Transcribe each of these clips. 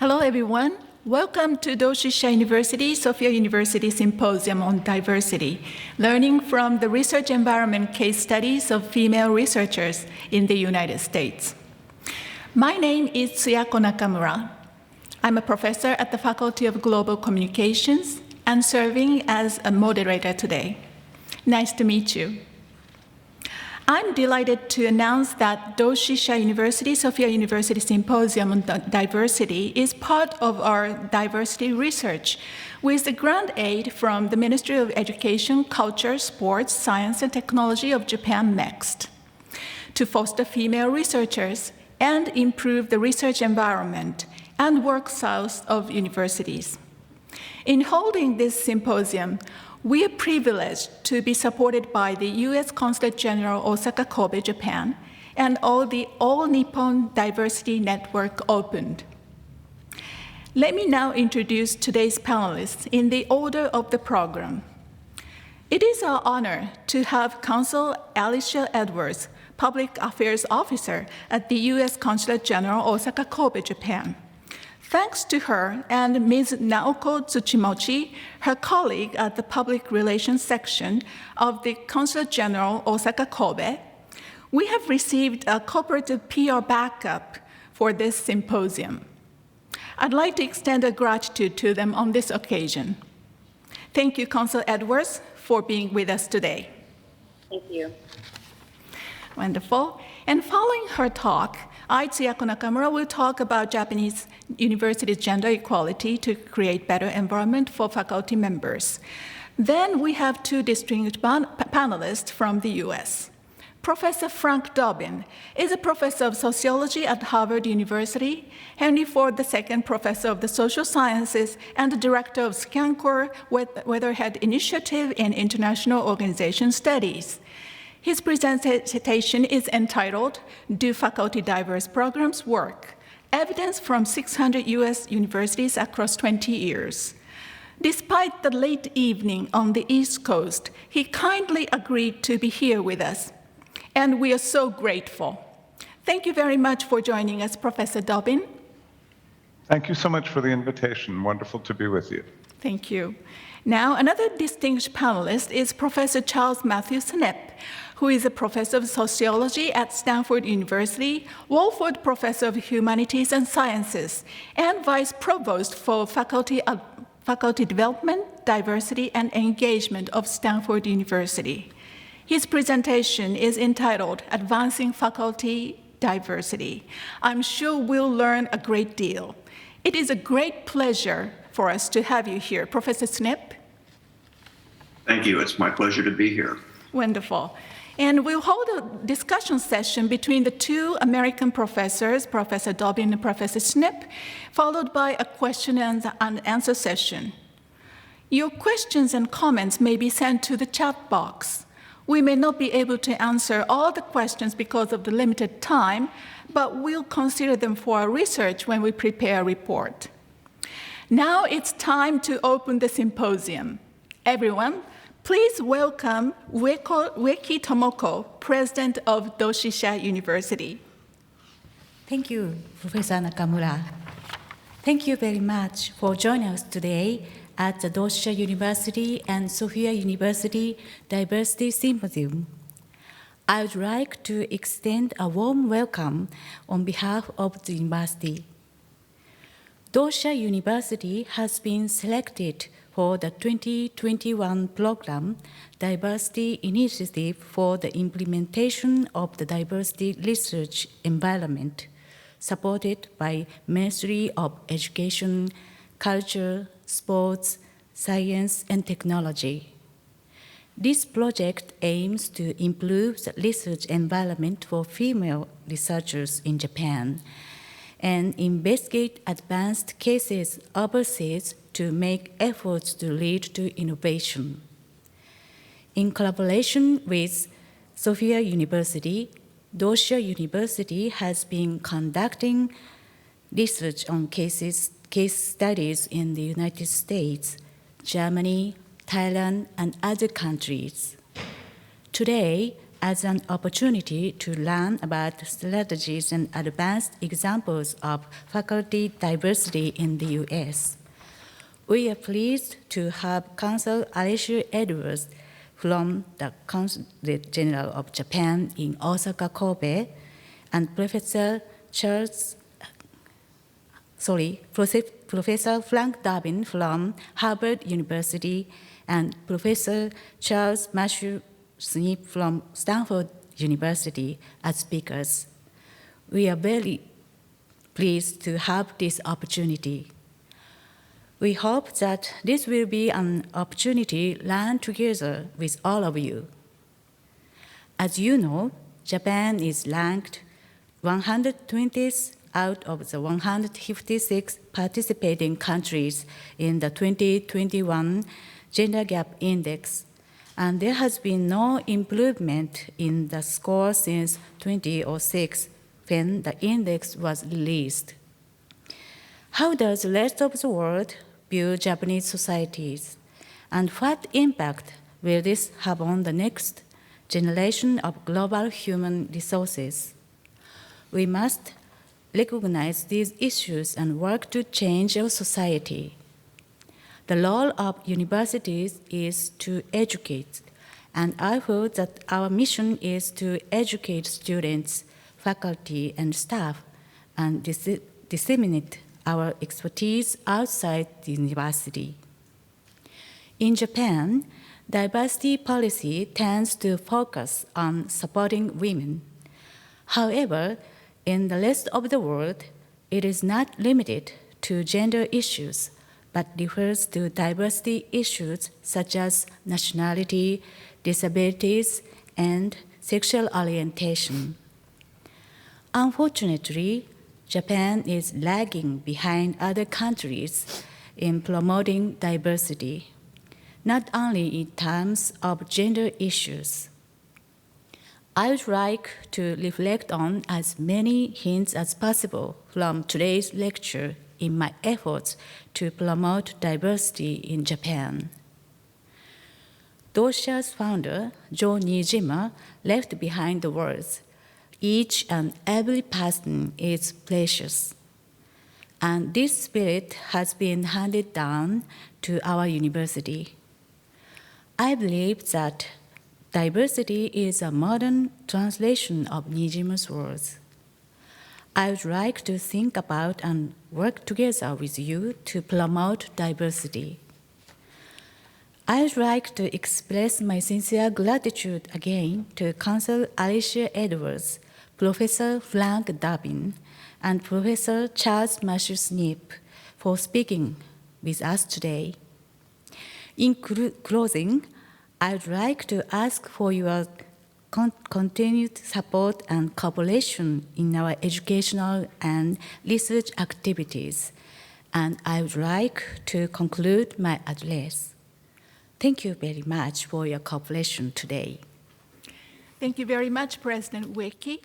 Hello, everyone. Welcome to Doshisha University, Sophia University Symposium on Diversity, learning from the research environment case studies of female researchers in the United States. My name is Tsuyako Nakamura. I'm a professor at the Faculty of Global Communications and serving as a moderator today. Nice to meet you. I'm delighted to announce that Doshisha University, Sophia University Symposium on Diversity is part of our diversity research with the grant aid from the Ministry of Education, Culture, Sports, Science, and Technology of Japan MEXT to foster female researchers and improve the research environment and work styles of universities. In holding this symposium, we are privileged to be supported by the U.S. Consulate General Osaka Kobe, Japan, and All Nippon Diversity Network opened. Let me now introduce today's panelists in the order of the program. It is our honor to have Consul Alicia Edwards, Public Affairs Officer at the U.S. Consulate General Osaka Kobe, Japan. Thanks to her and Ms. Naoko Tsuchimochi, her colleague at the Public Relations Section of the Consulate General Osaka Kobe, we have received a cooperative PR backup for this symposium. I'd like to extend a gratitude to them on this occasion. Thank you, Consul Edwards, for being with us today. Thank you. Wonderful. And following her talk, I, Tsuyako Nakamura, will talk about Japanese universities' gender equality to create better environment for faculty members. Then we have two distinguished panelists from the US. Professor Frank Dobbin is a professor of sociology at Harvard University, Henry Ford II Professor of the Social Sciences, and the director of ScanCore Weatherhead Initiative in International Organization Studies. His presentation is entitled, Do Faculty Diverse Programs Work? Evidence from 600 US universities across 20 years. Despite the late evening on the East Coast, he kindly agreed to be here with us, and we are so grateful. Thank you very much for joining us, Professor Dobbin. Thank you so much for the invitation. Wonderful to be with you. Thank you. Now, another distinguished panelist is Professor Charles Matthew Snepp, who is a professor of sociology at Stanford University, Woolford Professor of Humanities and Sciences, and Vice Provost for Faculty Development, Diversity, and Engagement of Stanford University. His presentation is entitled, Advancing Faculty Diversity. I'm sure we'll learn a great deal. It is a great pleasure for us to have you here. Professor Snepp? Thank you. It's my pleasure to be here. Wonderful. And we'll hold a discussion session between the two American professors, Professor Dobbin and Professor Snepp, followed by a question and answer session. Your questions and comments may be sent to the chat box. We may not be able to answer all the questions because of the limited time, but we'll consider them for our research when we prepare a report. Now it's time to open the symposium. Everyone, please welcome Ueki Tomoko, President of Doshisha University. Thank you, Professor Nakamura. Thank you very much for joining us today at the Doshisha University and Sophia University Diversity Symposium. I would like to extend a warm welcome on behalf of the university. Doshisha University has been selected for the 2021 program Diversity Initiative for the implementation of the diversity research environment, supported by Ministry of Education, Culture, Sports, Science, and Technology. This project aims to improve the research environment for female researchers in Japan and investigate advanced cases overseas to make efforts to lead to innovation. In collaboration with Sophia University, Doshisha University has been conducting research on case studies in the United States, Germany, Thailand, and other countries. Today, as an opportunity to learn about strategies and advanced examples of faculty diversity in the U.S. We are pleased to have Consul Alicia Edwards from the Consulate General of Japan in Osaka, Kobe, and Professor Frank Durbin from Harvard University and Professor Charles Matthew Snip from Stanford University as speakers. We are very pleased to have this opportunity. We hope that this will be an opportunity to learn together with all of you. As you know, Japan is ranked 120th out of the 156 participating countries in the 2021 Gender Gap Index, and there has been no improvement in the score since 2006 when the index was released. How does the rest of the world view Japanese societies, and what impact will this have on the next generation of global human resources? We must recognize these issues and work to change our society. The role of universities is to educate, and I feel that our mission is to educate students, faculty, and staff, and disseminate our expertise outside the university. In Japan, diversity policy tends to focus on supporting women. However, in the rest of the world, it is not limited to gender issues, but refers to diversity issues such as nationality, disabilities, and sexual orientation. Unfortunately, Japan is lagging behind other countries in promoting diversity, not only in terms of gender issues. I would like to reflect on as many hints as possible from today's lecture in my efforts to promote diversity in Japan. Doshia's founder, Joe Nijima, left behind the words, "Each and every person is precious." And this spirit has been handed down to our university. I believe that diversity is a modern translation of Nijima's words. I would like to think about and work together with you to promote diversity. I would like to express my sincere gratitude again to Consul Alicia Edwards, Professor Frank Durbin, and Professor Charles Matthew Snip for speaking with us today. In closing, I would like to ask for your continued support and cooperation in our educational and research activities, and I would like to conclude my address. Thank you very much for your cooperation today. Thank you very much, President Wiki.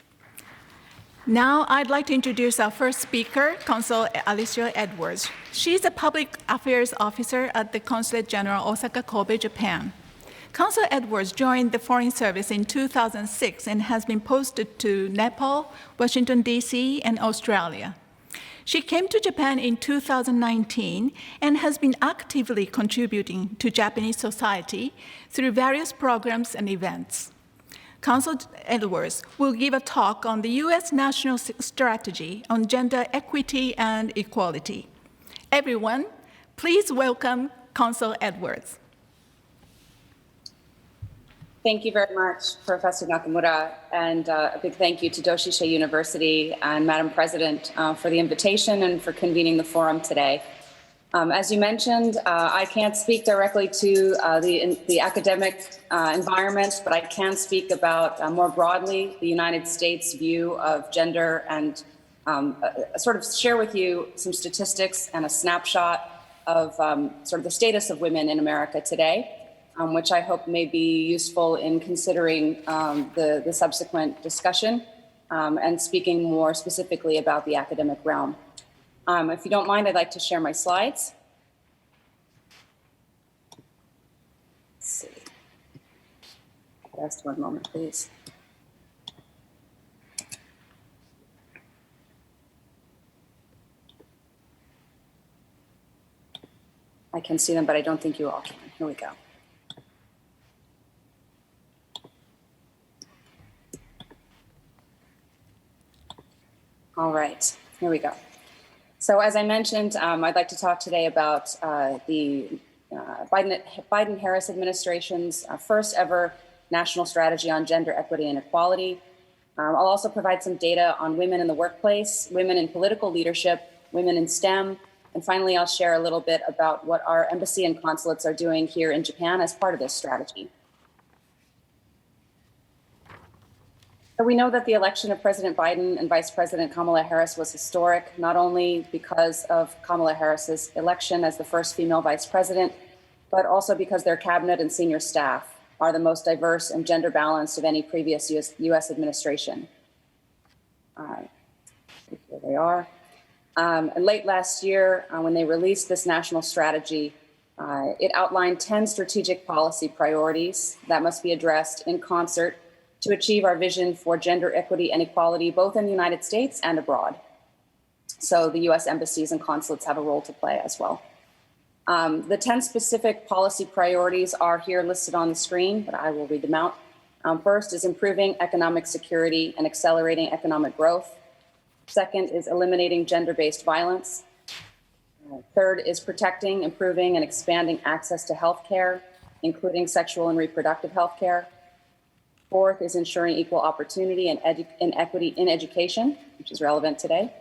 Now I'd like to introduce our first speaker, Consul Alicia Edwards. She's a public affairs officer at the Consulate General, Osaka, Kobe, Japan. Consul Edwards joined the Foreign Service in 2006 and has been posted to Nepal, Washington, D.C., and Australia. She came to Japan in 2019 and has been actively contributing to Japanese society through various programs and events. Consul Edwards will give a talk on the U.S. national strategy on gender equity and equality. Everyone, please welcome Consul Edwards. Thank you very much, Professor Nakamura, and a big thank you to Doshisha University and Madam President for the invitation and for convening the forum today. As you mentioned, I can't speak directly to the academic environment, but I can speak about more broadly the United States view of gender and sort of share with you some statistics and a snapshot of sort of the status of women in America today. Which I hope may be useful in considering the subsequent discussion and speaking more specifically about the academic realm. If you don't mind, I'd like to share my slides. Let's see. Just one moment, please. I can see them, but I don't think you all can. Here we go. All right, here we go. So as I mentioned, I'd like to talk today about the Biden-Harris administration's first ever national strategy on gender equity and equality. I'll also provide some data on women in the workplace, women in political leadership, women in STEM, and finally, I'll share a little bit about what our embassy and consulates are doing here in Japan as part of this strategy. So we know that the election of President Biden and Vice President Kamala Harris was historic, not only because of Kamala Harris's election as the first female vice president, but also because their cabinet and senior staff are the most diverse and gender balanced of any previous US administration. Here they are. And late last year, when they released this national strategy, it outlined 10 strategic policy priorities that must be addressed in concert to achieve our vision for gender equity and equality, both in the United States and abroad. So the US embassies and consulates have a role to play as well. The 10 specific policy priorities are here listed on the screen, but I will read them out. First is improving economic security and accelerating economic growth. Second is eliminating gender-based violence. Third is protecting, improving, and expanding access to healthcare, including sexual and reproductive healthcare. Fourth is ensuring equal opportunity and equity in education, which is relevant today.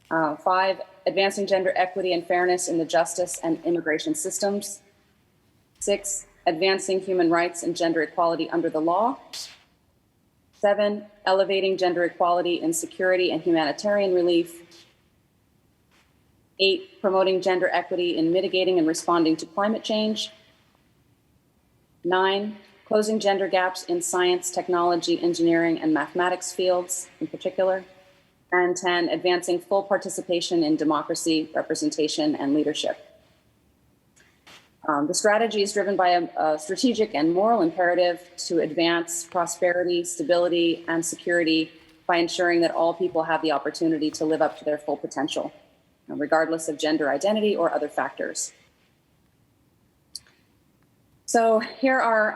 5, advancing gender equity and fairness in the justice and immigration systems. 6, advancing human rights and gender equality under the law. 7, elevating gender equality in security and humanitarian relief. 8, promoting gender equity in mitigating and responding to climate change. 9, closing gender gaps in science, technology, engineering, and mathematics fields in particular. And 10, advancing full participation in democracy, representation, and leadership. The strategy is driven by a strategic and moral imperative to advance prosperity, stability, and security by ensuring that all people have the opportunity to live up to their full potential, regardless of gender identity or other factors. So here are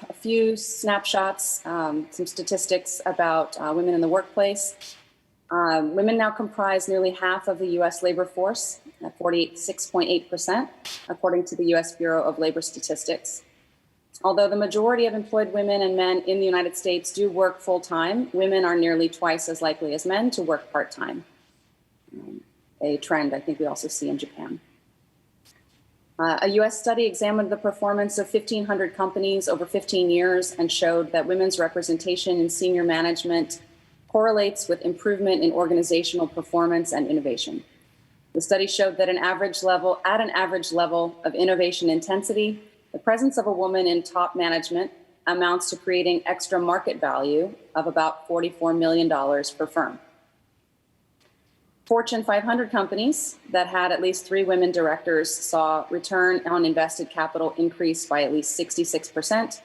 a few snapshots, some statistics about women in the workplace. Women now comprise nearly half of the U.S. labor force, at 46.8%, according to the U.S. Bureau of Labor Statistics. Although the majority of employed women and men in the United States do work full-time, women are nearly twice as likely as men to work part-time, a trend I think we also see in Japan. A U.S. study examined the performance of 1,500 companies over 15 years and showed that women's representation in senior management correlates with improvement in organizational performance and innovation. The study showed that at an average level of innovation intensity, the presence of a woman in top management amounts to creating extra market value of about $44 million per firm. Fortune 500 companies that had at least 3 women directors saw return on invested capital increase by at least 66%,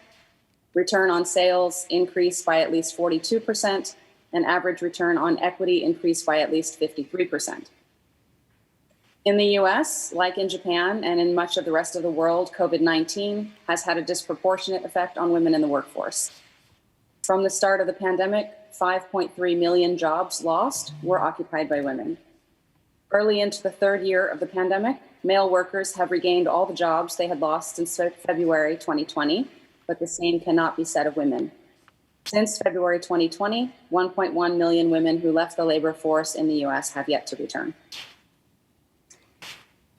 return on sales increase by at least 42%, and average return on equity increased by at least 53%. In the US, like in Japan and in much of the rest of the world, COVID-19 has had a disproportionate effect on women in the workforce. From the start of the pandemic, 5.3 million jobs lost were occupied by women. Early into the 3rd year of the pandemic, male workers have regained all the jobs they had lost since February 2020, but the same cannot be said of women. Since February 2020, 1.1 million women who left the labor force in the US have yet to return.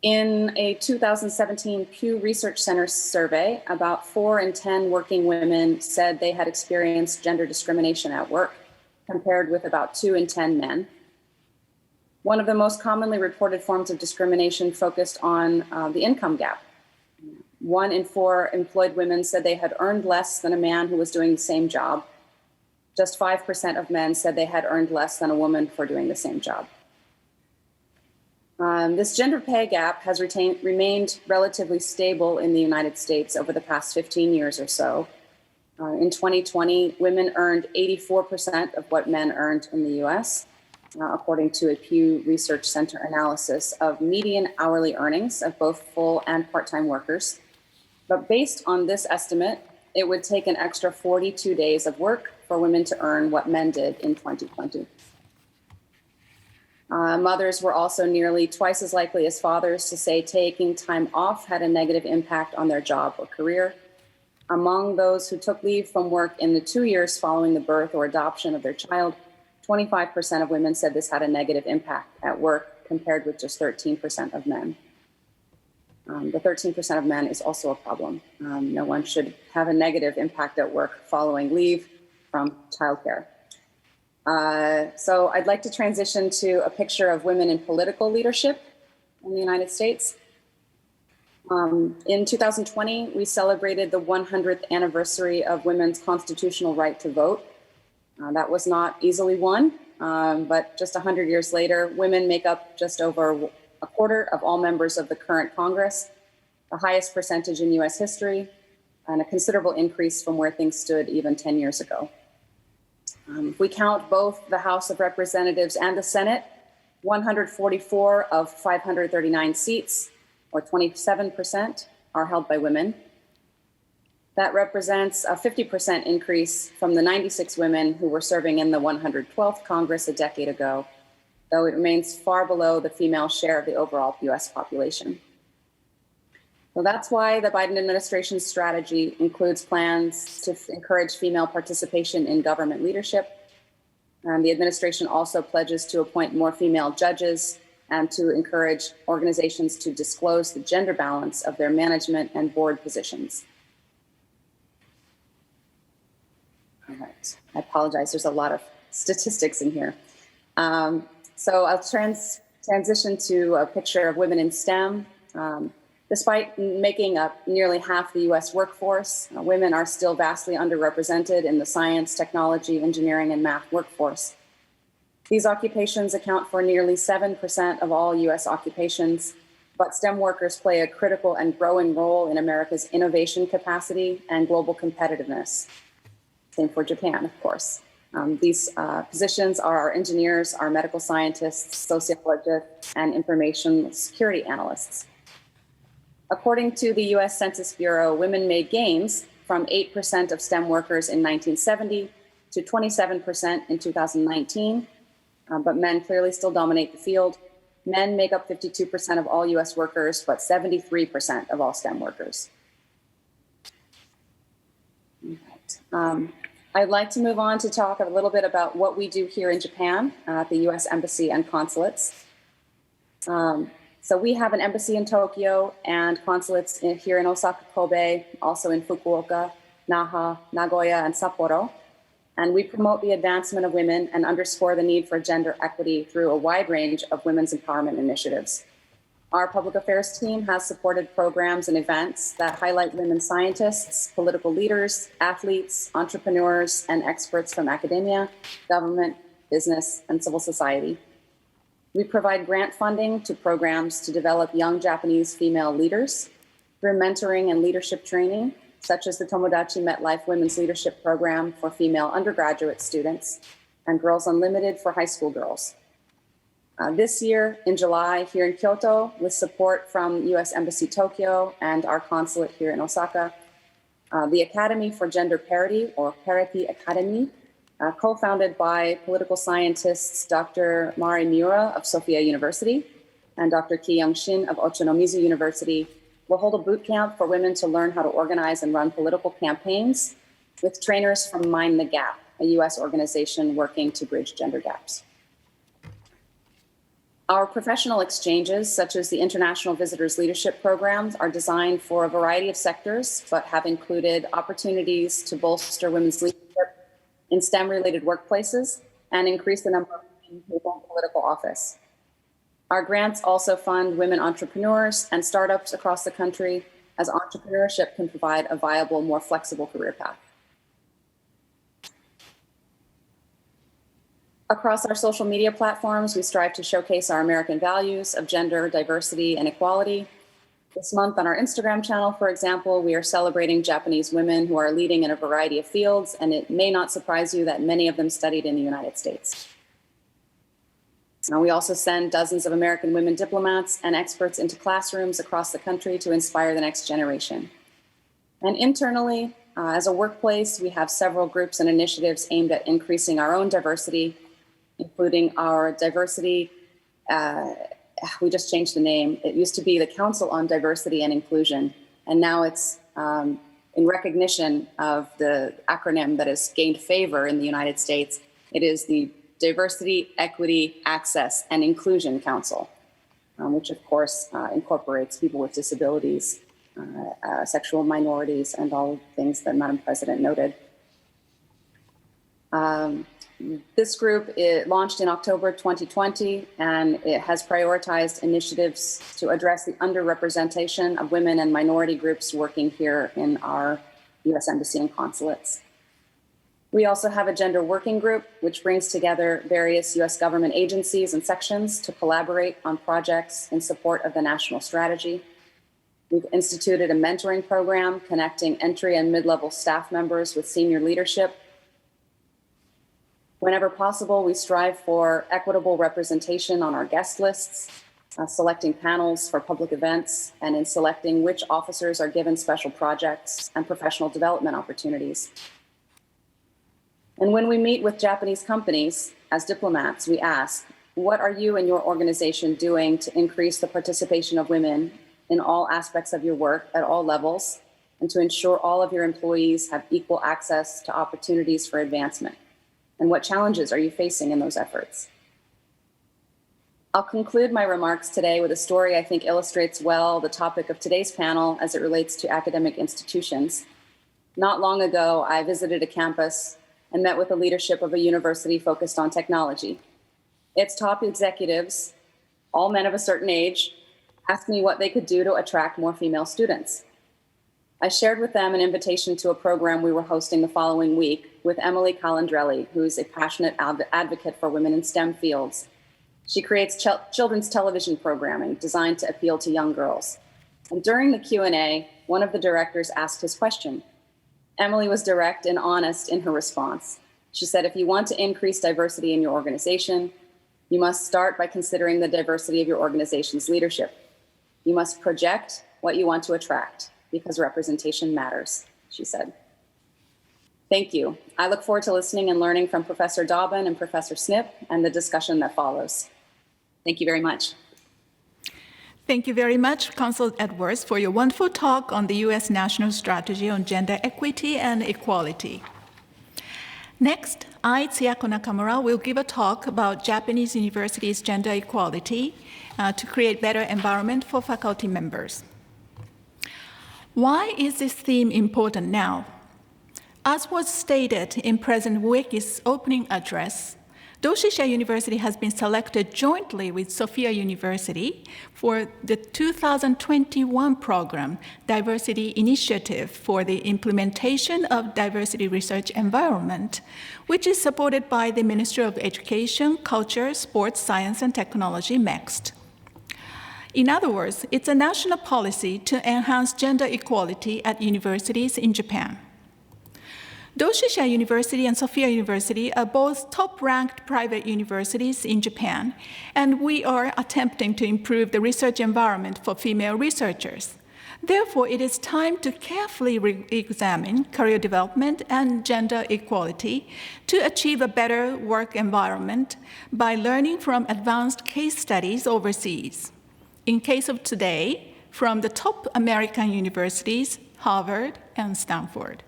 In a 2017 Pew Research Center survey, about 4 in 10 working women said they had experienced gender discrimination at work, compared with about 2 in 10 men. One of the most commonly reported forms of discrimination focused on the income gap. 1 in 4 employed women said they had earned less than a man who was doing the same job. Just 5% of men said they had earned less than a woman for doing the same job. This gender pay gap has remained relatively stable in the United States over the past 15 years or so. In 2020, women earned 84% of what men earned in the US. according to a Pew Research Center analysis of median hourly earnings of both full and part-time workers. But based on this estimate, it would take an extra 42 days of work for women to earn what men did in 2020. Mothers were also nearly twice as likely as fathers to say taking time off had a negative impact on their job or career. Among those who took leave from work in the 2 years following the birth or adoption of their child, 25% of women said this had a negative impact at work, compared with just 13% of men. The 13% of men is also a problem. No one should have a negative impact at work following leave from childcare. So I'd like to transition to a picture of women in political leadership in the United States. In 2020, we celebrated the 100th anniversary of women's constitutional right to vote. That was not easily won, but just 100 years later, women make up just over a quarter of all members of the current Congress, the highest percentage in US history, and a considerable increase from where things stood even 10 years ago. If we count both the House of Representatives and the Senate, 144 of 539 seats, or 27%, are held by women. That represents a 50% increase from the 96 women who were serving in the 112th Congress a decade ago, though it remains far below the female share of the overall US population. So that's why the Biden administration's strategy includes plans to encourage female participation in government leadership. The administration also pledges to appoint more female judges and to encourage organizations to disclose the gender balance of their management and board positions. All right, I apologize, there's a lot of statistics in here. So I'll transition to a picture of women in STEM. Despite making up nearly half the US workforce, women are still vastly underrepresented in the science, technology, engineering, and math workforce. These occupations account for nearly 7% of all US occupations, but STEM workers play a critical and growing role in America's innovation capacity and global competitiveness. Same for Japan, of course. These positions are our engineers, our medical scientists, sociologists, and information security analysts. According to the US Census Bureau, women made gains from 8% of STEM workers in 1970 to 27% in 2019, but men clearly still dominate the field. Men make up 52% of all US workers, but 73% of all STEM workers. Right. I'd like to move on to talk a little bit about what we do here in Japan at the US Embassy and consulates. So we have an embassy in Tokyo and consulates here in Osaka, Kobe, also in Fukuoka, Naha, Nagoya, and Sapporo. And we promote the advancement of women and underscore the need for gender equity through a wide range of women's empowerment initiatives. Our public affairs team has supported programs and events that highlight women scientists, political leaders, athletes, entrepreneurs, and experts from academia, government, business, and civil society. We provide grant funding to programs to develop young Japanese female leaders through mentoring and leadership training, such as the Tomodachi MetLife Women's Leadership Program for female undergraduate students and Girls Unlimited for high school girls. This year in July here in Kyoto, with support from US Embassy Tokyo and our consulate here in Osaka, the Academy for Gender Parity, or Parity Academy, co-founded by political scientists Dr. Mari Miura of Sophia University and Dr. Ki Young-shin of Ochanomizu University, will hold a boot camp for women to learn how to organize and run political campaigns with trainers from Mind the Gap, a US organization working to bridge gender gaps. Our professional exchanges, such as the International Visitors Leadership Programs, are designed for a variety of sectors, but have included opportunities to bolster women's leadership in STEM-related workplaces and increase the number of women who hold political office. Our grants also fund women entrepreneurs and startups across the country, as entrepreneurship can provide a viable, more flexible career path. Across our social media platforms, we strive to showcase our American values of gender, diversity, and equality. This month on our Instagram channel, for example, we are celebrating Japanese women who are leading in a variety of fields, and it may not surprise you that many of them studied in the United States. We also send dozens of American women diplomats and experts into classrooms across the country to inspire the next generation. And internally, as a workplace, we have several groups and initiatives aimed at increasing our own diversity, including our diversity, we just changed the name. It used to be the Council on Diversity and Inclusion, and now it's in recognition of the acronym that has gained favor in the United States. It is the Diversity, Equity, Access, and Inclusion Council, which of course incorporates people with disabilities, sexual minorities, and all the things that Madam President noted. This group launched in October 2020, and it has prioritized initiatives to address the underrepresentation of women and minority groups working here in our U.S. Embassy and consulates. We also have a gender working group, which brings together various U.S. government agencies and sections to collaborate on projects in support of the national strategy. We've instituted a mentoring program connecting entry and mid-level staff members with senior leadership. Whenever possible, we strive for equitable representation on our guest lists, selecting panels for public events, and in selecting which officers are given special projects and professional development opportunities. And when we meet with Japanese companies as diplomats, we ask, what are you and your organization doing to increase the participation of women in all aspects of your work at all levels, and to ensure all of your employees have equal access to opportunities for advancement? And what challenges are you facing in those efforts? I'll conclude my remarks today with a story I think illustrates well the topic of today's panel as it relates to academic institutions. Not long ago, I visited a campus and met with the leadership of a university focused on technology. Its top executives, all men of a certain age, asked me what they could do to attract more female students. I shared with them an invitation to a program we were hosting the following week with Emily Calandrelli, who's a passionate advocate for women in STEM fields. She creates children's television programming designed to appeal to young girls. And during the Q&A, one of the directors asked his question. Emily was direct and honest in her response. She said, if you want to increase diversity in your organization, you must start by considering the diversity of your organization's leadership. You must project what you want to attract, because representation matters, she said. Thank you. I look forward to listening and learning from Professor Dobbin and Professor Snip and the discussion that follows. Thank you very much. Thank you very much, Consul Edwards, for your wonderful talk on the U.S. National Strategy on Gender Equity and Equality. Next, I, Tsuyako Nakamura, will give a talk about Japanese universities' gender equality to create better environment for faculty members. Why is this theme important now? As was stated in President Ueki's opening address, Doshisha University has been selected jointly with Sophia University for the 2021 program, Diversity Initiative for the Implementation of Diversity Research Environment, which is supported by the Ministry of Education, Culture, Sports, Science, and Technology, MEXT. In other words, it's a national policy to enhance gender equality at universities in Japan. Doshisha University and Sophia University are both top-ranked private universities in Japan, and we are attempting to improve the research environment for female researchers. Therefore, it is time to carefully re-examine career development and gender equality to achieve a better work environment by learning from advanced case studies overseas. In case of today, from the top American universities, Harvard and Stanford.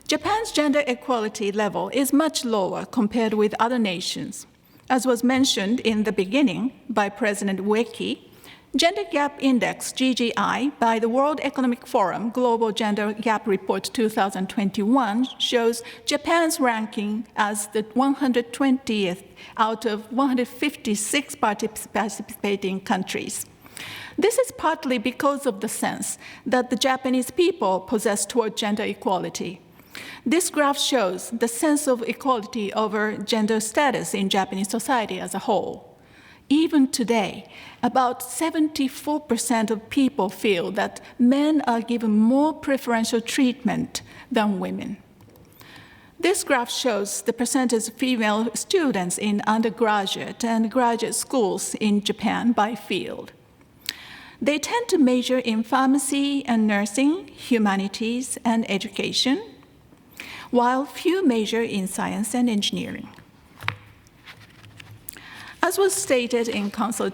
Japan's gender equality level is much lower compared with other nations. As was mentioned in the beginning by President Ueki, Gender Gap Index, GGI, by the World Economic Forum Global Gender Gap Report 2021 shows Japan's ranking as the 120th out of 156 participating countries. This is partly because of the sense that the Japanese people possess toward gender equality. This graph shows the sense of equality over gender status in Japanese society as a whole. Even today, about 74% of people feel that men are given more preferential treatment than women. This graph shows the percentage of female students in undergraduate and graduate schools in Japan by field. They tend to major in pharmacy and nursing, humanities, and education, while few major in science and engineering. As was stated in Council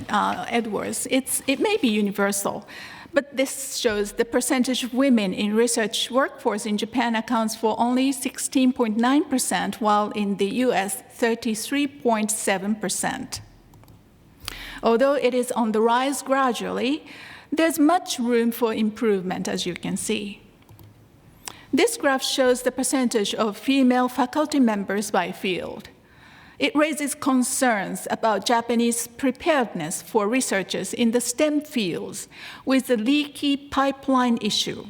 Edwards, it may be universal, but this shows the percentage of women in research workforce in Japan accounts for only 16.9%, while in the US, 33.7%. Although it is on the rise gradually, there's much room for improvement, as you can see. This graph shows the percentage of female faculty members by field. It raises concerns about Japanese preparedness for researchers in the STEM fields with the leaky pipeline issue.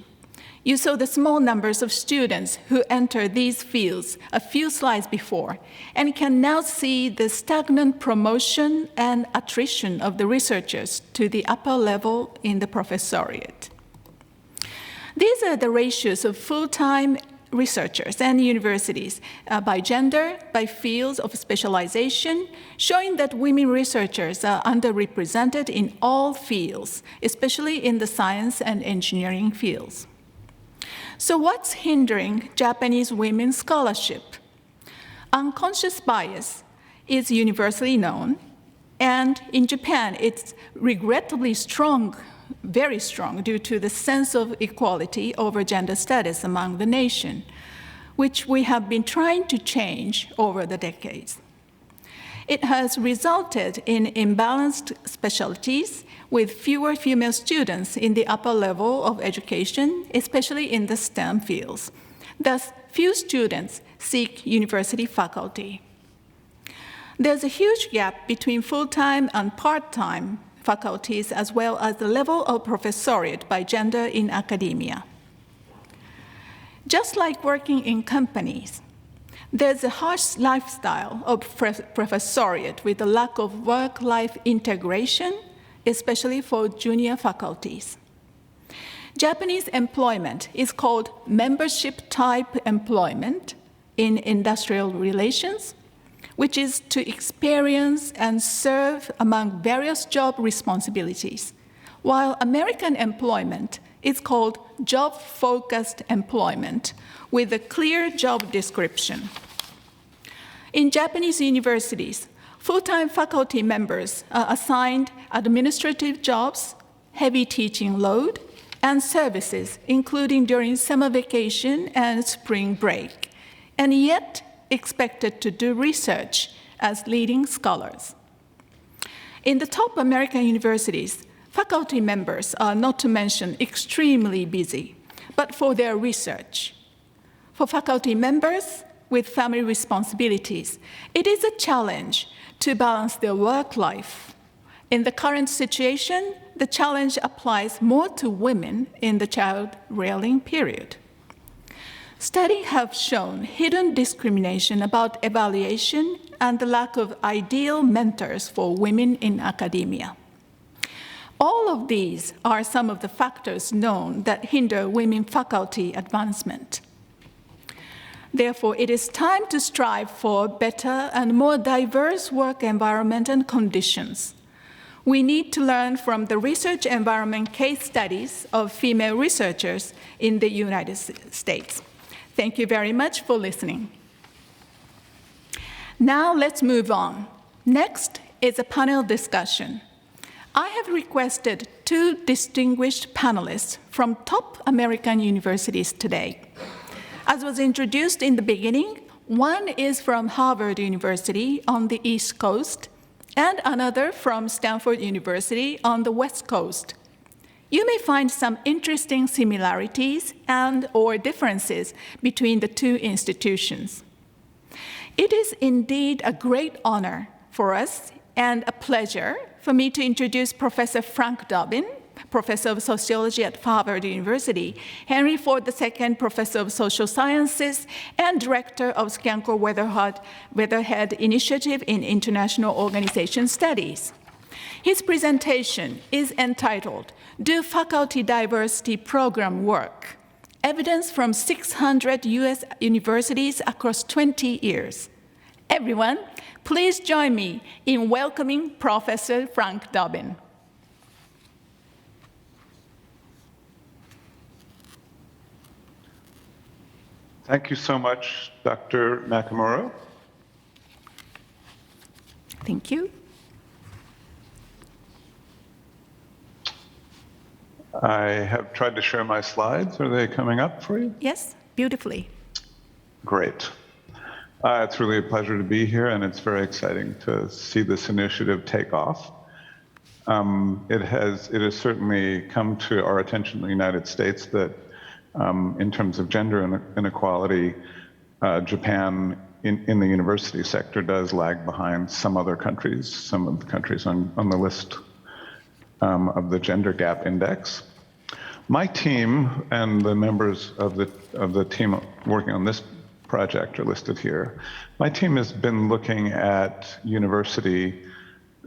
You saw the small numbers of students who enter these fields a few slides before, and can now see the stagnant promotion and attrition of the researchers to the upper level in the professoriate. These are the ratios of full-time researchers and universities by gender, by fields of specialization, showing that women researchers are underrepresented in all fields, especially in the science and engineering fields. So what's hindering Japanese women's scholarship? Unconscious bias is universally known, and in Japan it's regrettably strong, very strong, due to the sense of equality over gender status among the nation, which we have been trying to change over the decades. It has resulted in imbalanced specialties with fewer female students in the upper level of education, especially in the STEM fields. Thus, few students seek university faculty. There's a huge gap between full-time and part-time faculties, as well as the level of professoriate by gender in academia. Just like working in companies, there's a harsh lifestyle of professoriate with a lack of work-life integration, especially for junior faculties. Japanese employment is called membership-type employment in industrial relations, which is to experience and serve among various job responsibilities, while American employment is called job-focused employment with a clear job description. In Japanese universities, full-time faculty members are assigned administrative jobs, heavy teaching load, and services, including during summer vacation and spring break, and yet expected to do research as leading scholars. In the top American universities, faculty members are, not to mention, extremely busy, but for their research. For faculty members with family responsibilities, it is a challenge to balance their work life. In the current situation, the challenge applies more to women in the child-rearing period. Studies have shown hidden discrimination about evaluation and the lack of ideal mentors for women in academia. All of these are some of the factors known that hinder women faculty advancement. Therefore, it is time to strive for better and more diverse work environment and conditions. We need to learn from the research environment case studies of female researchers in the United States. Thank you very much for listening. Now let's move on. Next is a panel discussion. I have requested two distinguished panelists from top American universities today. As was introduced in the beginning, one is from Harvard University on the East Coast, and another from Stanford University on the West Coast. You may find some interesting similarities and/or differences between the two institutions. It is indeed a great honor for us and a pleasure for me to introduce Professor Frank Dobbin, Professor of Sociology at Harvard University, Henry Ford II Professor of Social Sciences, and Director of Scancor Weatherhead Initiative in International Organization Studies. His presentation is entitled, "Do Faculty Diversity Program Work?" evidence from 600 US universities across 20 years. Everyone, please join me in welcoming Professor Frank Dobbin. Thank you so much, Dr. Nakamura. Thank you. I have tried to share my slides. Are they coming up for you? Yes, beautifully. Great. It's really a pleasure to be here, and it's very exciting to see this initiative take off. It has certainly come to our attention in the United States that in terms of gender inequality, Japan in the university sector does lag behind some other countries, some of the countries on the list of the Gender Gap Index. My team and the members of the team working on this project are listed here. My team has been looking at university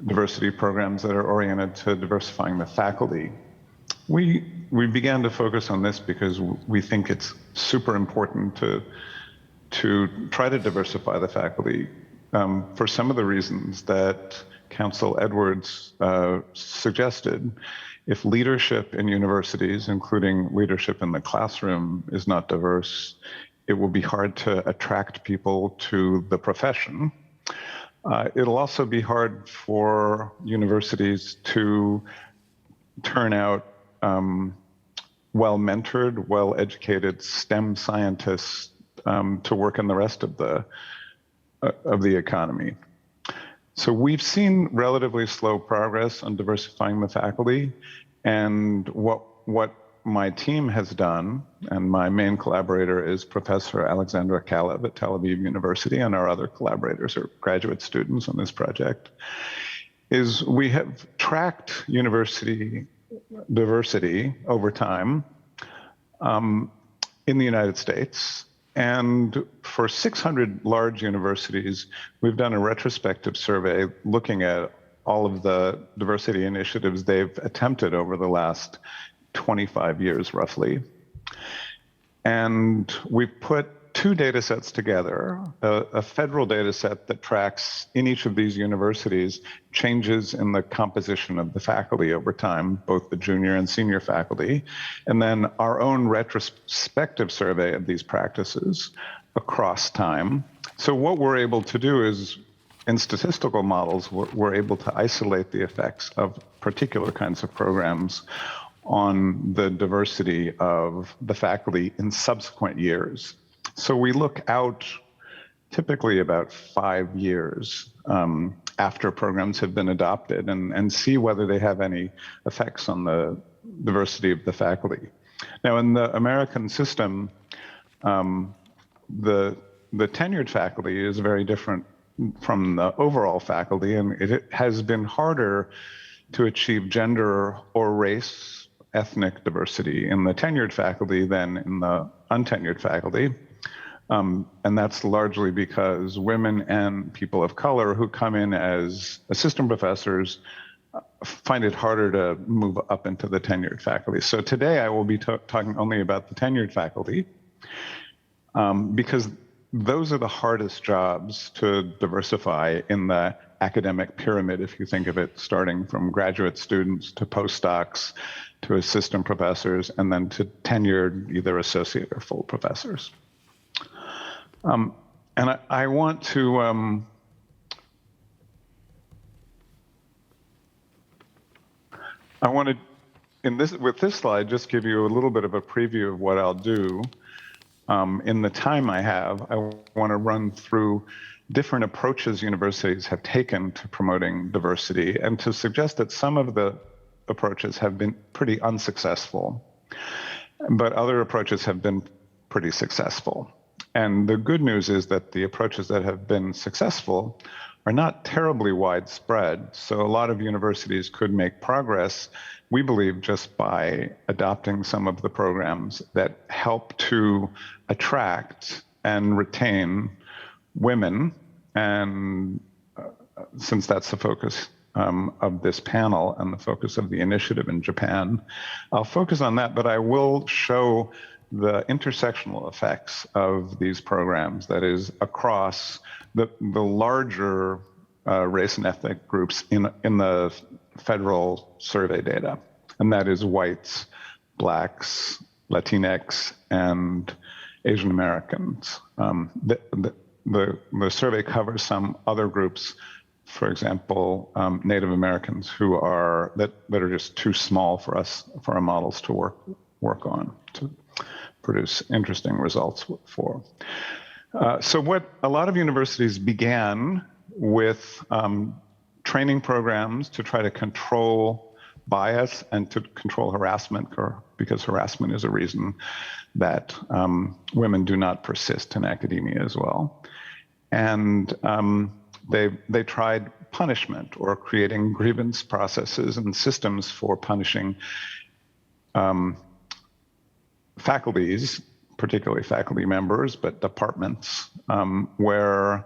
diversity programs that are oriented to diversifying the faculty. We began to focus on this because we think it's super important to try to diversify the faculty for some of the reasons that Council Edwards suggested. If leadership in universities, including leadership in the classroom, is not diverse, it will be hard to attract people to the profession. It'll also be hard for universities to turn out well-mentored, well-educated STEM scientists to work in the rest of the economy. So we've seen relatively slow progress on diversifying the faculty, and what my team has done, and my main collaborator is Professor Alexandra Kalev at Tel Aviv University, and our other collaborators are graduate students on this project, is we have tracked university diversity over time in the United States. And for 600 large universities, we've done a retrospective survey looking at all of the diversity initiatives they've attempted over the last 25 years, roughly. And we've put two data sets together, a federal data set that tracks in each of these universities changes in the composition of the faculty over time, both the junior and senior faculty, and then our own retrospective survey of these practices across time. So what we're able to do is, in statistical models, we're able to isolate the effects of particular kinds of programs on the diversity of the faculty in subsequent years. So we look out typically about 5 years after programs have been adopted and see whether they have any effects on the diversity of the faculty. Now, in the American system, the tenured faculty is very different from the overall faculty, and it has been harder to achieve gender or race, ethnic diversity in the tenured faculty than in the untenured faculty. And that's largely because women and people of color who come in as assistant professors find it harder to move up into the tenured faculty. So today I will be talking only about the tenured faculty because those are the hardest jobs to diversify in the academic pyramid, if you think of it, starting from graduate students to postdocs to assistant professors and then to tenured either associate or full professors. And I want to with this slide just give you a little bit of a preview of what I'll do. In the time I have, I want to run through different approaches universities have taken to promoting diversity and to suggest that some of the approaches have been pretty unsuccessful, but other approaches have been pretty successful. And the good news is that the approaches that have been successful are not terribly widespread. So a lot of universities could make progress, we believe, just by adopting some of the programs that help to attract and retain women. And since that's the focus of this panel and the focus of the initiative in Japan, I'll focus on that, but I will show the intersectional effects of these programs, that is, across the larger race and ethnic groups in the federal survey data, and that is whites, blacks, Latinx, and Asian Americans. The survey covers some other groups, for example, Native Americans, who are that are just too small for our models to work on to produce interesting results for. So what a lot of universities began with training programs to try to control bias and to control harassment, because harassment is a reason that women do not persist in academia as well. And they tried punishment, or creating grievance processes and systems for punishing faculties, particularly faculty members, but departments where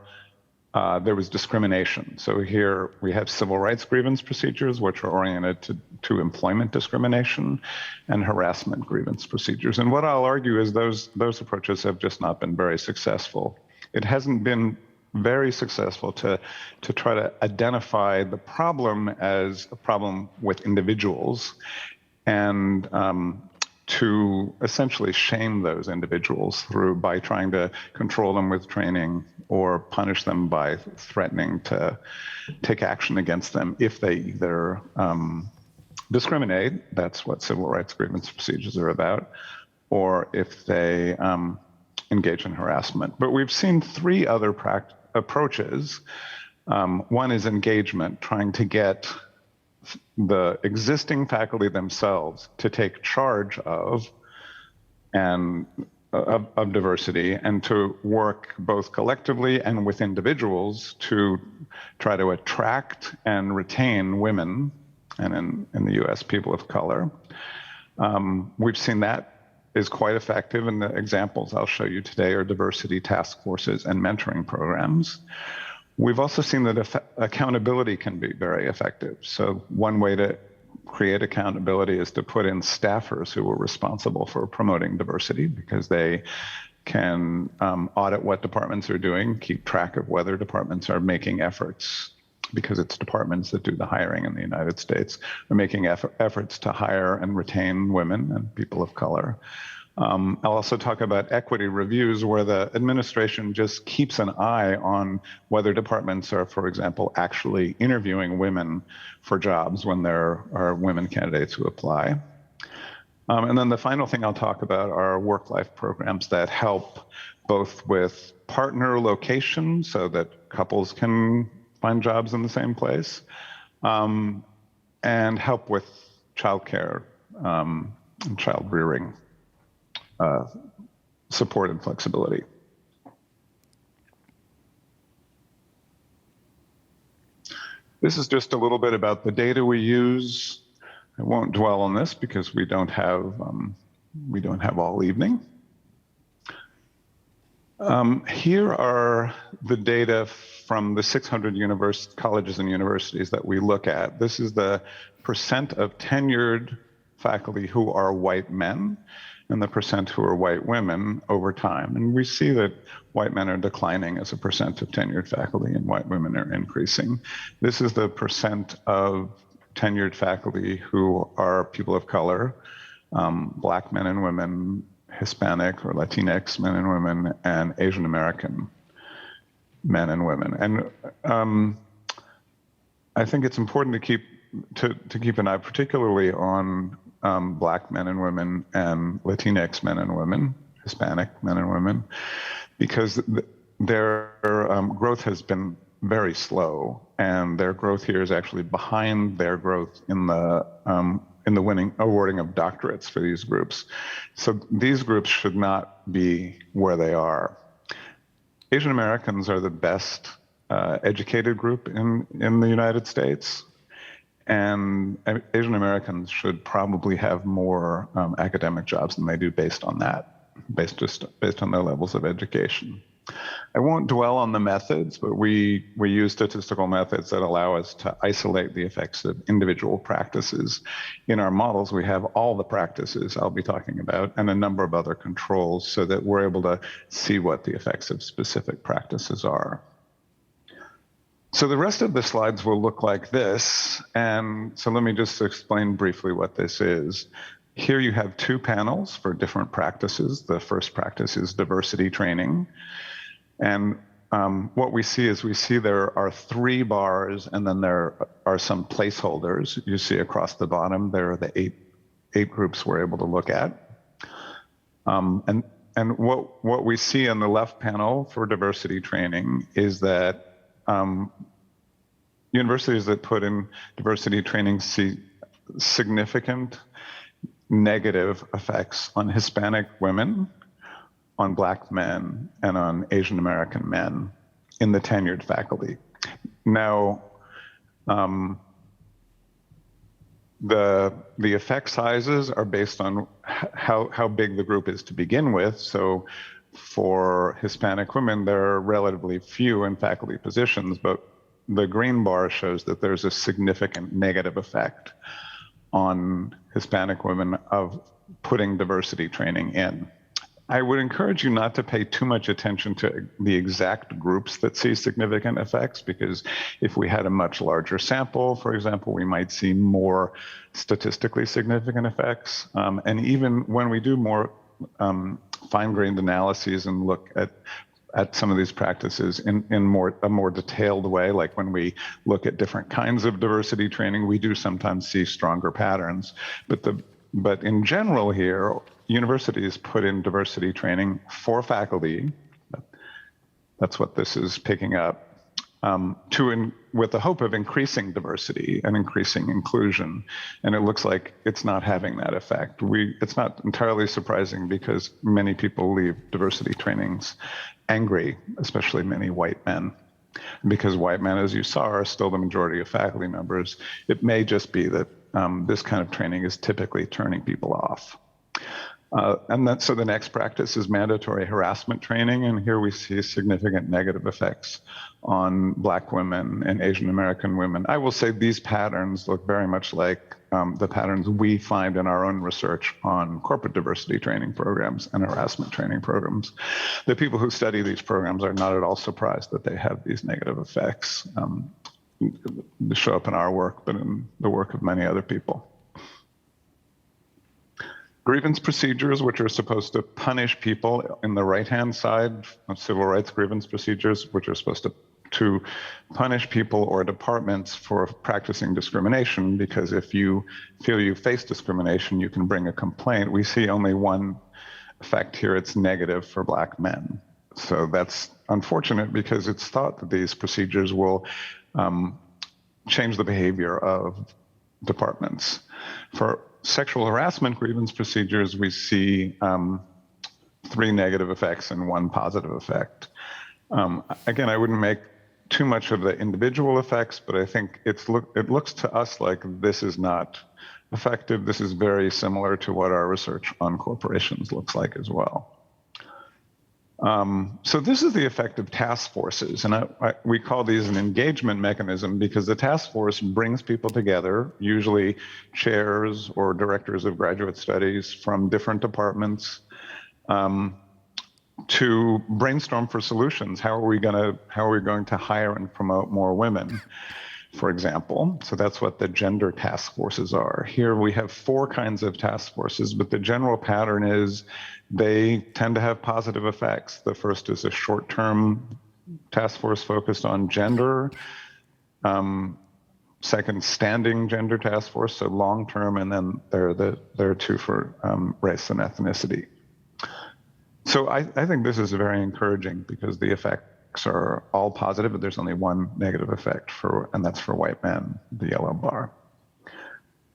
there was discrimination. So here we have civil rights grievance procedures, which are oriented to employment discrimination, and harassment grievance procedures. And what I'll argue is those approaches have just not been very successful. It hasn't been very successful to try to identify the problem as a problem with individuals, and to essentially shame those individuals by trying to control them with training, or punish them by threatening to take action against them if they either discriminate, that's what civil rights grievance procedures are about, or if they engage in harassment. But we've seen three other approaches. One is engagement, trying to get the existing faculty themselves to take charge of diversity, and to work both collectively and with individuals to try to attract and retain women, and in the US, people of color. We've seen that is quite effective, and the examples I'll show you today are diversity task forces and mentoring programs. We've also seen that accountability can be very effective. So one way to create accountability is to put in staffers who are responsible for promoting diversity, because they can audit what departments are doing, keep track of whether departments are making efforts, because it's departments that do the hiring in the United States, are making efforts to hire and retain women and people of color. I'll also talk about equity reviews, where the administration just keeps an eye on whether departments are, for example, actually interviewing women for jobs when there are women candidates who apply. And then the final thing I'll talk about are work-life programs that help both with partner location, so that couples can find jobs in the same place, and help with childcare and child rearing support and flexibility. This is just a little bit about the data we use. I won't dwell on this because we don't have all evening. Here are the data from the 600 colleges and universities that we look at. This is the percent of tenured faculty who are white men, and the percent who are white women over time. And we see that white men are declining as a percent of tenured faculty, and white women are increasing. This is the percent of tenured faculty who are people of color, Black men and women, Hispanic or Latinx men and women, and Asian American men and women. And I think it's important to keep an eye particularly on Black men and women, and Latinx men and women, Hispanic men and women, because their growth has been very slow, and their growth here is actually behind their growth in the awarding of doctorates for these groups. So these groups should not be where they are. Asian Americans are the best educated group in the United States. And Asian Americans should probably have more academic jobs than they do based on that, based on their levels of education. I won't dwell on the methods, but we use statistical methods that allow us to isolate the effects of individual practices. In our models, we have all the practices I'll be talking about and a number of other controls so that we're able to see what the effects of specific practices are. So the rest of the slides will look like this. And so let me just explain briefly what this is. Here you have two panels for different practices. The first practice is diversity training. And what we see is there are 3 bars, and then there are some placeholders. You see across the bottom, there are the eight groups we're able to look at. And what we see on the left panel for diversity training is that universities that put in diversity training see significant negative effects on Hispanic women, on Black men, and on Asian American men in the tenured faculty. Now, the effect sizes are based on how big the group is to begin with. So for Hispanic women, there are relatively few in faculty positions, but the green bar shows that there's a significant negative effect on Hispanic women of putting diversity training in. I would encourage you not to pay too much attention to the exact groups that see significant effects, because if we had a much larger sample, for example, we might see more statistically significant effects. And even when we do more fine-grained analyses and look at some of these practices in a more detailed way, like when we look at different kinds of diversity training, we do sometimes see stronger patterns. But in general here, universities put in diversity training for faculty. That's what this is picking up, with the hope of increasing diversity and increasing inclusion. And it looks like it's not having that effect. It's not entirely surprising because many people leave diversity trainings angry, especially many white men. Because white men, as you saw, are still the majority of faculty members. It may just be that this kind of training is typically turning people off. So the next practice is mandatory harassment training, and here we see significant negative effects on Black women and Asian American women. I will say these patterns look very much like the patterns we find in our own research on corporate diversity training programs and harassment training programs. The people who study these programs are not at all surprised that they have these negative effects. They show up in our work, but in the work of many other people. Grievance procedures, which are supposed to punish people in the right-hand side of civil rights grievance procedures, which are supposed to punish people or departments for practicing discrimination, because if you feel you face discrimination, you can bring a complaint. We see only one effect here. It's negative for Black men. So that's unfortunate because it's thought that these procedures will change the behavior of departments. For sexual harassment grievance procedures, we see 3 negative effects and 1 positive effect. Again, I wouldn't make too much of the individual effects, but I think it looks to us like this is not effective. This is very similar to what our research on corporations looks like as well. So this is the effect of task forces, and we call these an engagement mechanism because the task force brings people together, usually chairs or directors of graduate studies from different departments, to brainstorm for solutions. How are we going to hire and promote more women, for example? So that's what the gender task forces are. Here we have 4 kinds of task forces, but the general pattern is they tend to have positive effects. The first is a short-term task force focused on gender. Second, standing gender task force, so long-term, and then there are 2 for race and ethnicity. So I think this is very encouraging because the effects are all positive, but there's only 1 negative effect and that's for white men, the yellow bar.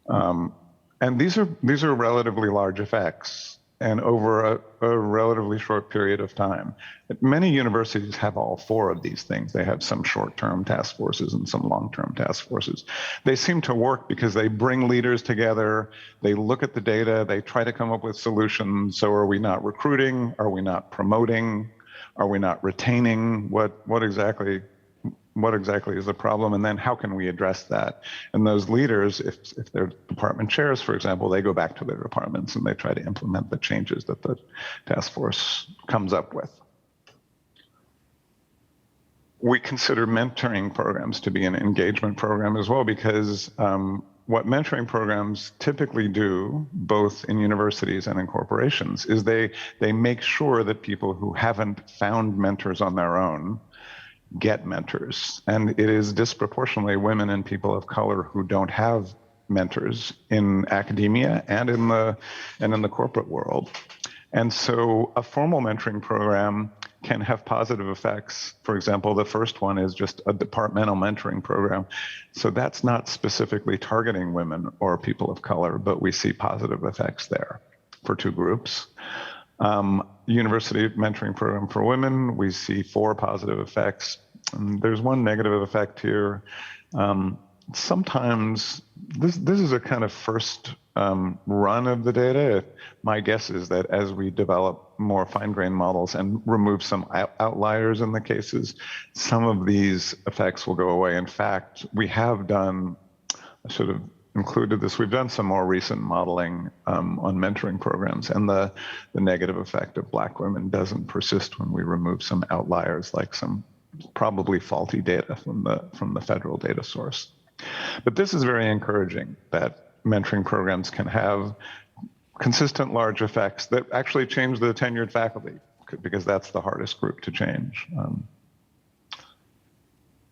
And these are relatively large effects and over a relatively short period of time. Many universities have all 4 of these things. They have some short-term task forces and some long-term task forces. They seem to work because they bring leaders together, they look at the data, they try to come up with solutions. So are we not recruiting? Are we not promoting? Are we not retaining? What exactly is the problem? And then how can we address that? And those leaders, if they're department chairs, for example, they go back to their departments and they try to implement the changes that the task force comes up with. We consider mentoring programs to be an engagement program as well, because what mentoring programs typically do, both in universities and in corporations, is they make sure that people who haven't found mentors on their own get mentors. And it is disproportionately women and people of color who don't have mentors in academia and in the corporate world. And so a formal mentoring program can have positive effects. For example, the first one is just a departmental mentoring program. So that's not specifically targeting women or people of color, but we see positive effects there for two groups. University mentoring program for women, we see 4 positive effects. And there's one negative effect here. Sometimes this is a kind of first run of the data. My guess is that as we develop more fine-grained models and remove some outliers in the cases, some of these effects will go away. In fact, we have done, I should have included this, we've done some more recent modeling on mentoring programs, and the negative effect of Black women doesn't persist when we remove some outliers, like some probably faulty data from the federal data source. But this is very encouraging, that mentoring programs can have consistent large effects that actually change the tenured faculty, because that's the hardest group to change.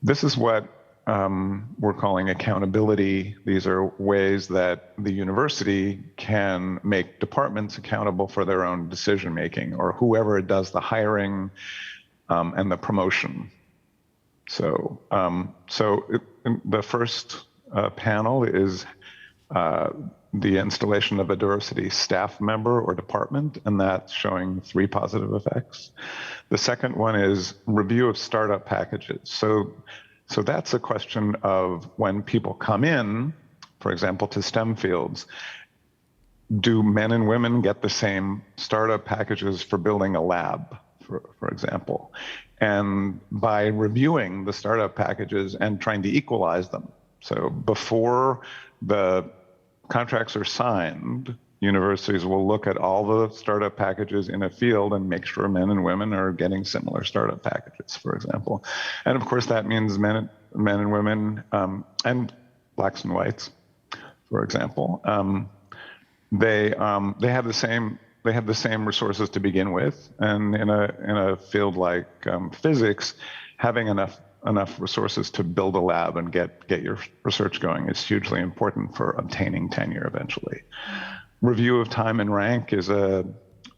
This is what we're calling accountability. These are ways that the university can make departments accountable for their own decision making, or whoever does the hiring and the promotion. So, the first panel is the installation of a diversity staff member or department, and that's showing 3 positive effects. The second one is review of startup packages. So that's a question of when people come in, for example, to STEM fields, do men and women get the same startup packages for building a lab, for example? And by reviewing the startup packages and trying to equalize them. So before the contracts are signed, universities will look at all the startup packages in a field and make sure men and women are getting similar startup packages, for example. And of course, that means men and women and Blacks and whites, for example. They have the same resources to begin with, and in a field like physics, having enough resources to build a lab and get your research going is hugely important for obtaining tenure eventually. Review of time and rank is a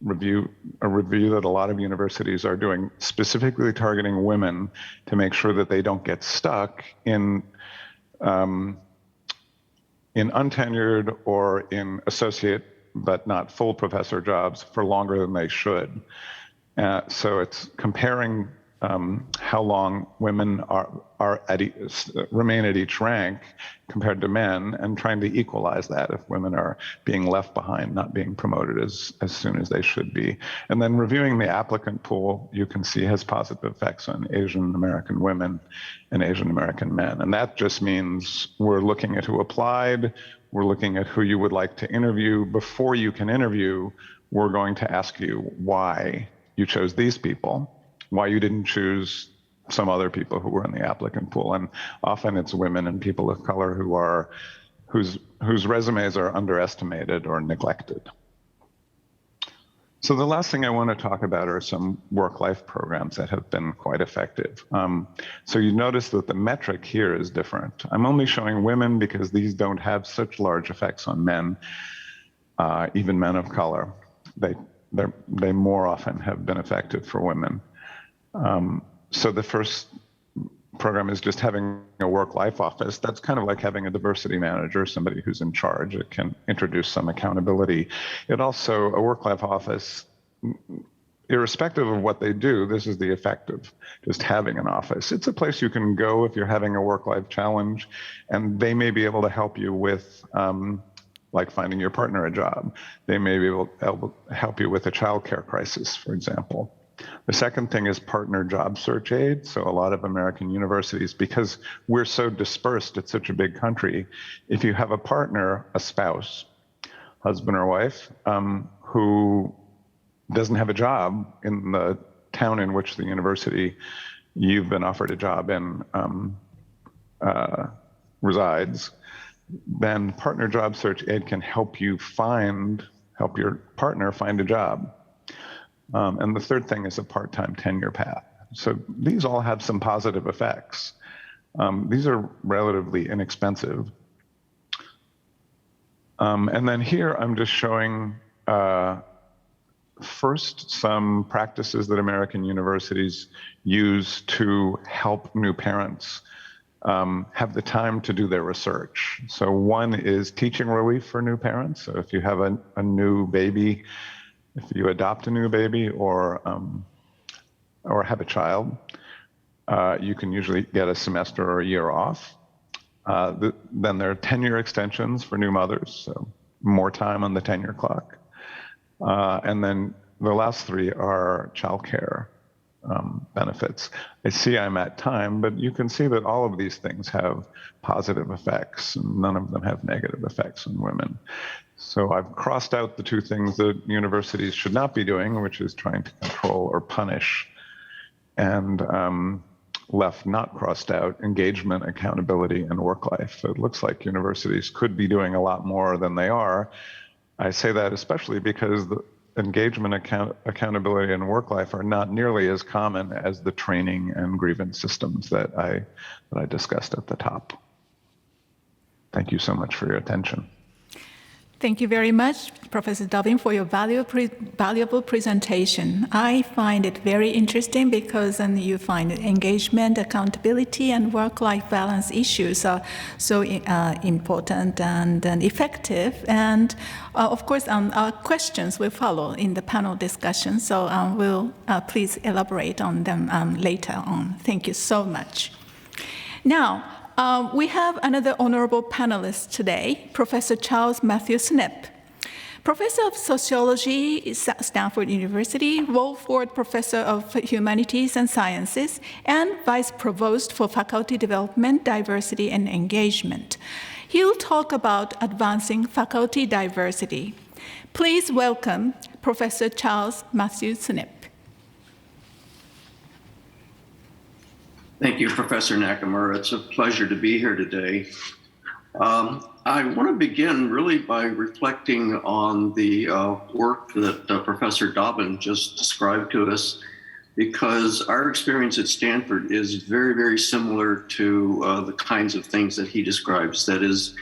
review that a lot of universities are doing, specifically targeting women to make sure that they don't get stuck in untenured or in associate but not full professor jobs for longer than they should. So it's comparing how long women remain at each rank compared to men, and trying to equalize that if women are being left behind, not being promoted as soon as they should be. And then reviewing the applicant pool, you can see has positive effects on Asian American women and Asian American men. And that just means we're looking at who applied, we're looking at who you would like to interview. Before you can interview, we're going to ask you why you chose these people, why you didn't choose some other people who were in the applicant pool. And often it's women and people of color whose resumes are underestimated or neglected. So the last thing I want to talk about are some work-life programs that have been quite effective. So you notice that the metric here is different. I'm only showing women because these don't have such large effects on men, even men of color. They more often have been effective for women. So the first program is just having a work-life office. That's kind of like having a diversity manager, somebody who's in charge. It can introduce some accountability. It also, a work-life office, irrespective of what they do, this is the effect of just having an office. It's a place you can go if you're having a work-life challenge, and they may be able to help you with like finding your partner a job. They may be able to help you with a childcare crisis, for example. The second thing is partner job search aid. So a lot of American universities, because we're so dispersed, it's such a big country, if you have a partner, a spouse, husband or wife, who doesn't have a job in the town in which the university you've been offered a job in resides, then partner job search aid can help your partner find a job. And the third thing is a part-time tenure path. So these all have some positive effects. These are relatively inexpensive. And then here I'm just showing first some practices that American universities use to help new parents have the time to do their research. So one is teaching relief for new parents. So if you have a new baby, if you adopt a new baby or have a child, you can usually get a semester or a year off. Then there are tenure extensions for new mothers, so more time on the tenure clock. And then the last three are childcare benefits. I see I'm at time, but you can see that all of these things have positive effects, and none of them have negative effects on women. So I've crossed out the two things that universities should not be doing, which is trying to control or punish, and left not crossed out engagement, accountability, and work life. So it looks like universities could be doing a lot more than they are. I say that especially because the engagement, accountability, and work life are not nearly as common as the training and grievance systems that I discussed at the top. Thank you so much for your attention. Thank you very much, Professor Dobbin, for your valuable presentation. I find it very interesting because you find engagement, accountability, and work-life balance issues are so important and effective. And of course, our questions will follow in the panel discussion. So we'll please elaborate on them later on. Thank you so much. Now, we have another honorable panelist today, Professor Charles Matthew Snipp. Professor of Sociology at Stanford University, Wohlford Professor of Humanities and Sciences, and Vice Provost for Faculty Development, Diversity, and Engagement. He'll talk about advancing faculty diversity. Please welcome Professor Charles Matthew Snipp. Thank you, Professor Nakamura. It's a pleasure to be here today. I want to begin really by reflecting on the work that Professor Dobbin just described to us, because our experience at Stanford is very, very similar to the kinds of things that he describes. That is,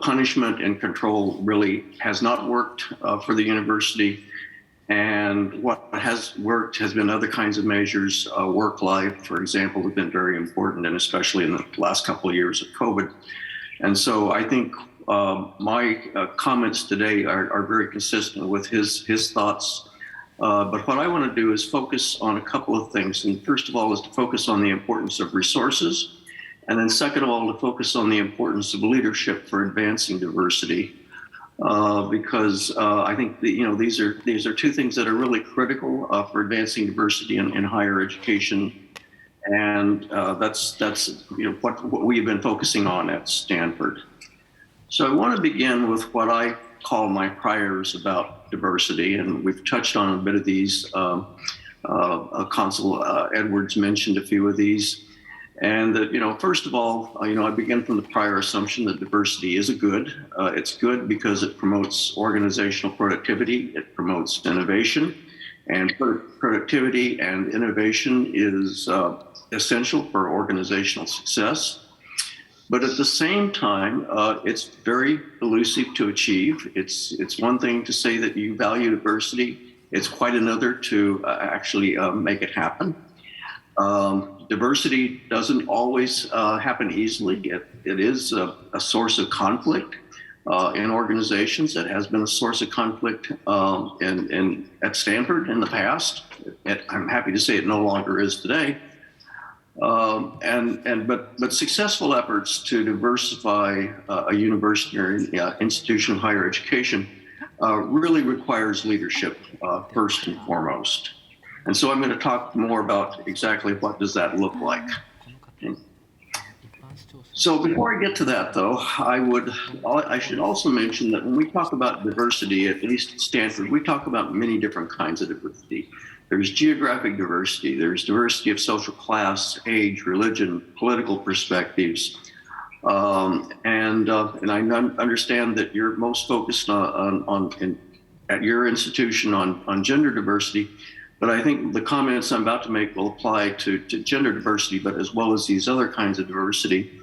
punishment and control really has not worked for the university. And what has worked has been other kinds of measures. Work life, for example, have been very important, and especially in the last couple of years of COVID. And so I think my comments today are very consistent with his thoughts. But what I want to do is focus on a couple of things. And first of all is to focus on the importance of resources. And then second of all, to focus on the importance of leadership for advancing diversity. Because I think that, these are two things that are really critical for advancing diversity in higher education, and that's what we've been focusing on at Stanford. So I want to begin with what I call my priors about diversity, and we've touched on a bit of these. Consul Edwards mentioned a few of these. And that, first of all, I begin from the prior assumption that diversity is a good. It's good because it promotes organizational productivity, it promotes innovation, and productivity and innovation is essential for organizational success. But at the same time, it's very elusive to achieve. It's one thing to say that you value diversity. It's quite another to actually make it happen. Diversity doesn't always happen easily. It is a source of conflict in organizations. It has been a source of conflict at Stanford in the past. I'm happy to say it no longer is today. But successful efforts to diversify a university or institution of higher education really requires leadership first and foremost. And so I'm going to talk more about exactly what does that look like. So before I get to that, though, I should also mention that when we talk about diversity, at least at Stanford, we talk about many different kinds of diversity. There's geographic diversity, there's diversity of social class, age, religion, political perspectives. And I understand that you're most focused at your institution on gender diversity, but I think the comments I'm about to make will apply to gender diversity, but as well as these other kinds of diversity.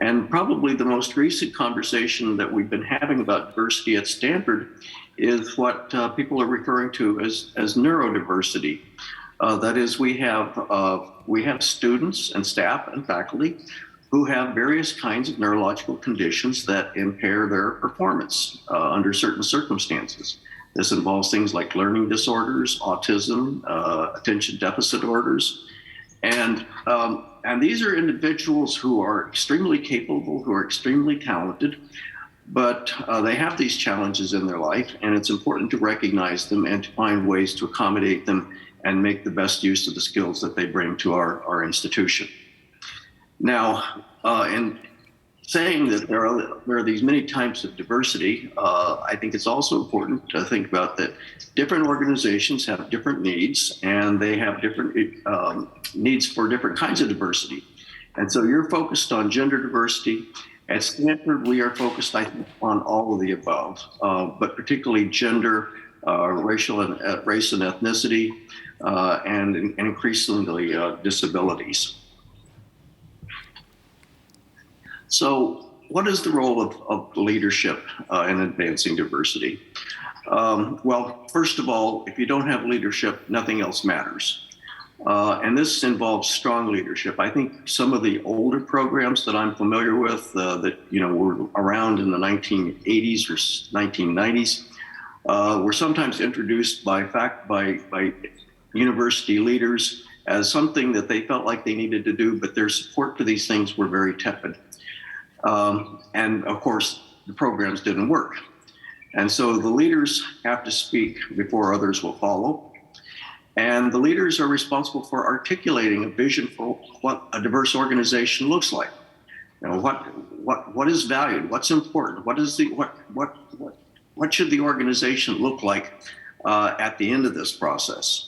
And probably the most recent conversation that we've been having about diversity at Stanford is what people are referring to as neurodiversity. That is, we have students and staff and faculty who have various kinds of neurological conditions that impair their performance under certain circumstances. This involves things like learning disorders, autism, attention deficit disorders, and these are individuals who are extremely capable, who are extremely talented, but they have these challenges in their life, and it's important to recognize them and to find ways to accommodate them and make the best use of the skills that they bring to our institution. Now, in saying that there are these many types of diversity, I think it's also important to think about that different organizations have different needs, and they have different needs for different kinds of diversity. And so you're focused on gender diversity. At Stanford, we are focused, I think, on all of the above, but particularly gender, race and ethnicity, and increasingly disabilities. So what is the role of leadership in advancing diversity? Well, first of all, if you don't have leadership, nothing else matters. And this involves strong leadership. I think some of the older programs that I'm familiar with that were around in the 1980s or 1990s were sometimes introduced by university leaders as something that they felt like they needed to do, but their support for these things were very tepid. And of course, the programs didn't work. And so the leaders have to speak before others will follow. And the leaders are responsible for articulating a vision for what a diverse organization looks like. What is valued? What's important? What should the organization look like at the end of this process?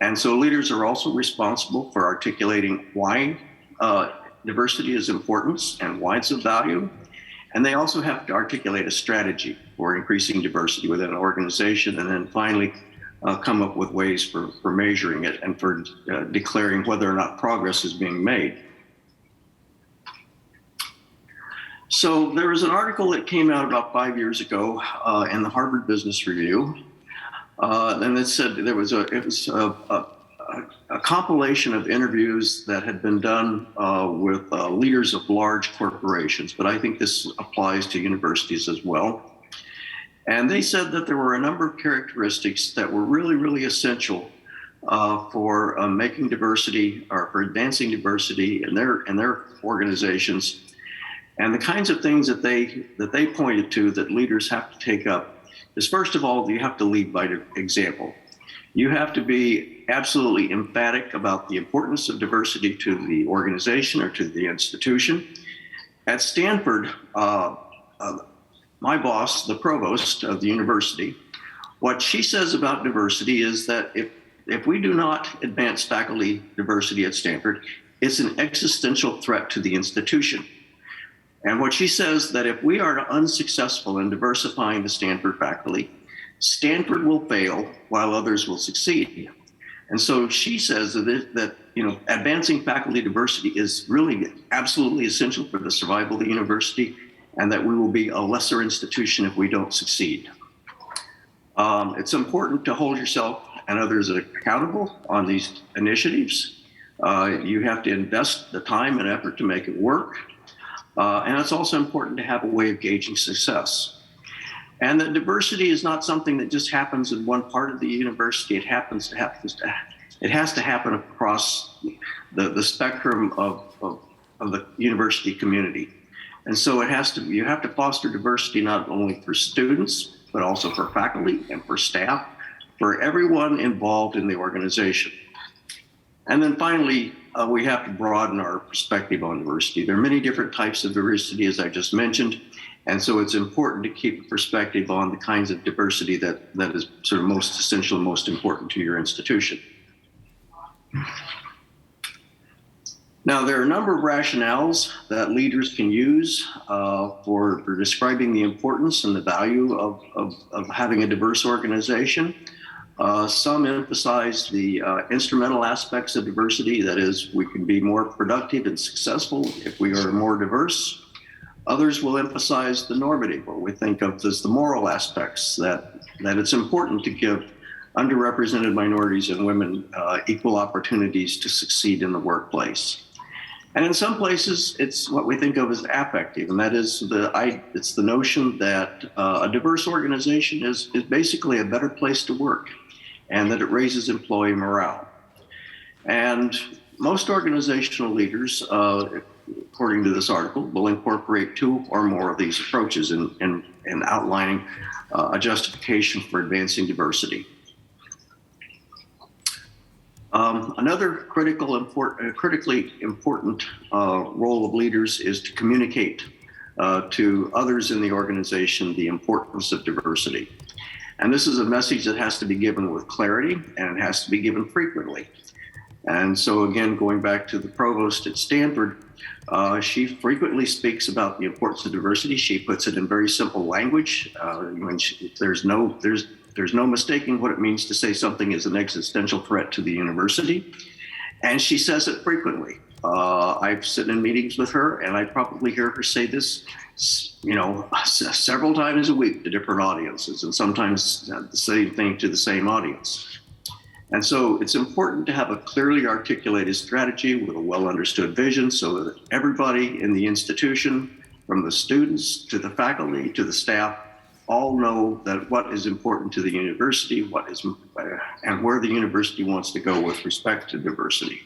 And so leaders are also responsible for articulating why diversity is important and why it's of value. And they also have to articulate a strategy for increasing diversity within an organization, and then finally come up with ways for measuring it and for declaring whether or not progress is being made. So there was an article that came out about 5 years ago in the Harvard Business Review, and it said it was a compilation of interviews that had been done with leaders of large corporations, but I think this applies to universities as well. And they said that there were a number of characteristics that were really, really essential for making diversity or for advancing diversity in their organizations. And the kinds of things that they pointed to that leaders have to take up is, first of all, you have to lead by example. You have to be absolutely emphatic about the importance of diversity to the organization or to the institution. At Stanford, my boss, the provost of the university, what she says about diversity is that if we do not advance faculty diversity at Stanford, it's an existential threat to the institution. And what she says that if we are unsuccessful in diversifying the Stanford faculty, Stanford will fail while others will succeed. And so she says that advancing faculty diversity is really absolutely essential for the survival of the university, and that we will be a lesser institution if we don't succeed. It's important to hold yourself and others accountable on these initiatives. You have to invest the time and effort to make it work. And it's also important to have a way of gauging success. And that diversity is not something that just happens in one part of the university. It has to happen across the spectrum of the university community. And so you have to foster diversity not only for students, but also for faculty and for staff, for everyone involved in the organization. And then finally, we have to broaden our perspective on diversity. There are many different types of diversity, as I just mentioned, and so it's important to keep a perspective on the kinds of diversity that is sort of most essential and most important to your institution. Now, there are a number of rationales that leaders can use for describing the importance and the value of having a diverse organization. Some emphasize the instrumental aspects of diversity, that is, we can be more productive and successful if we are more diverse. Others will emphasize the normative, what we think of as the moral aspects, that it's important to give underrepresented minorities and women equal opportunities to succeed in the workplace. And in some places, it's what we think of as affective, and that is it's the notion that a diverse organization is basically a better place to work, and that it raises employee morale. And most organizational leaders, according to this article, will incorporate two or more of these approaches in outlining a justification for advancing diversity. Another critically important role of leaders is to communicate to others in the organization the importance of diversity. And this is a message that has to be given with clarity, and it has to be given frequently. And so again, going back to the provost at Stanford, she frequently speaks about the importance of diversity. She puts it in very simple language. There's no mistaking what it means to say something is an existential threat to the university. And she says it frequently. I've sat in meetings with her, and I probably hear her say this, several times a week to different audiences, and sometimes the same thing to the same audience. And so it's important to have a clearly articulated strategy with a well-understood vision so that everybody in the institution, from the students to the faculty to the staff, all know that what is important to the university, and where the university wants to go with respect to diversity.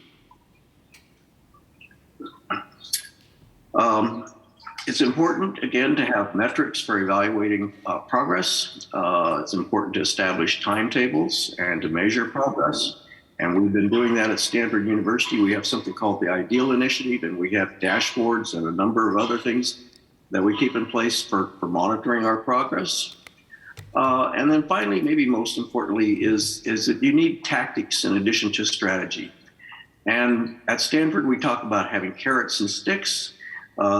It's important, again, to have metrics for evaluating progress. It's important to establish timetables and to measure progress. And we've been doing that at Stanford University. We have something called the IDEAL Initiative, and we have dashboards and a number of other things that we keep in place for monitoring our progress. And then finally, maybe most importantly, is that you need tactics in addition to strategy. And at Stanford, we talk about having carrots and sticks.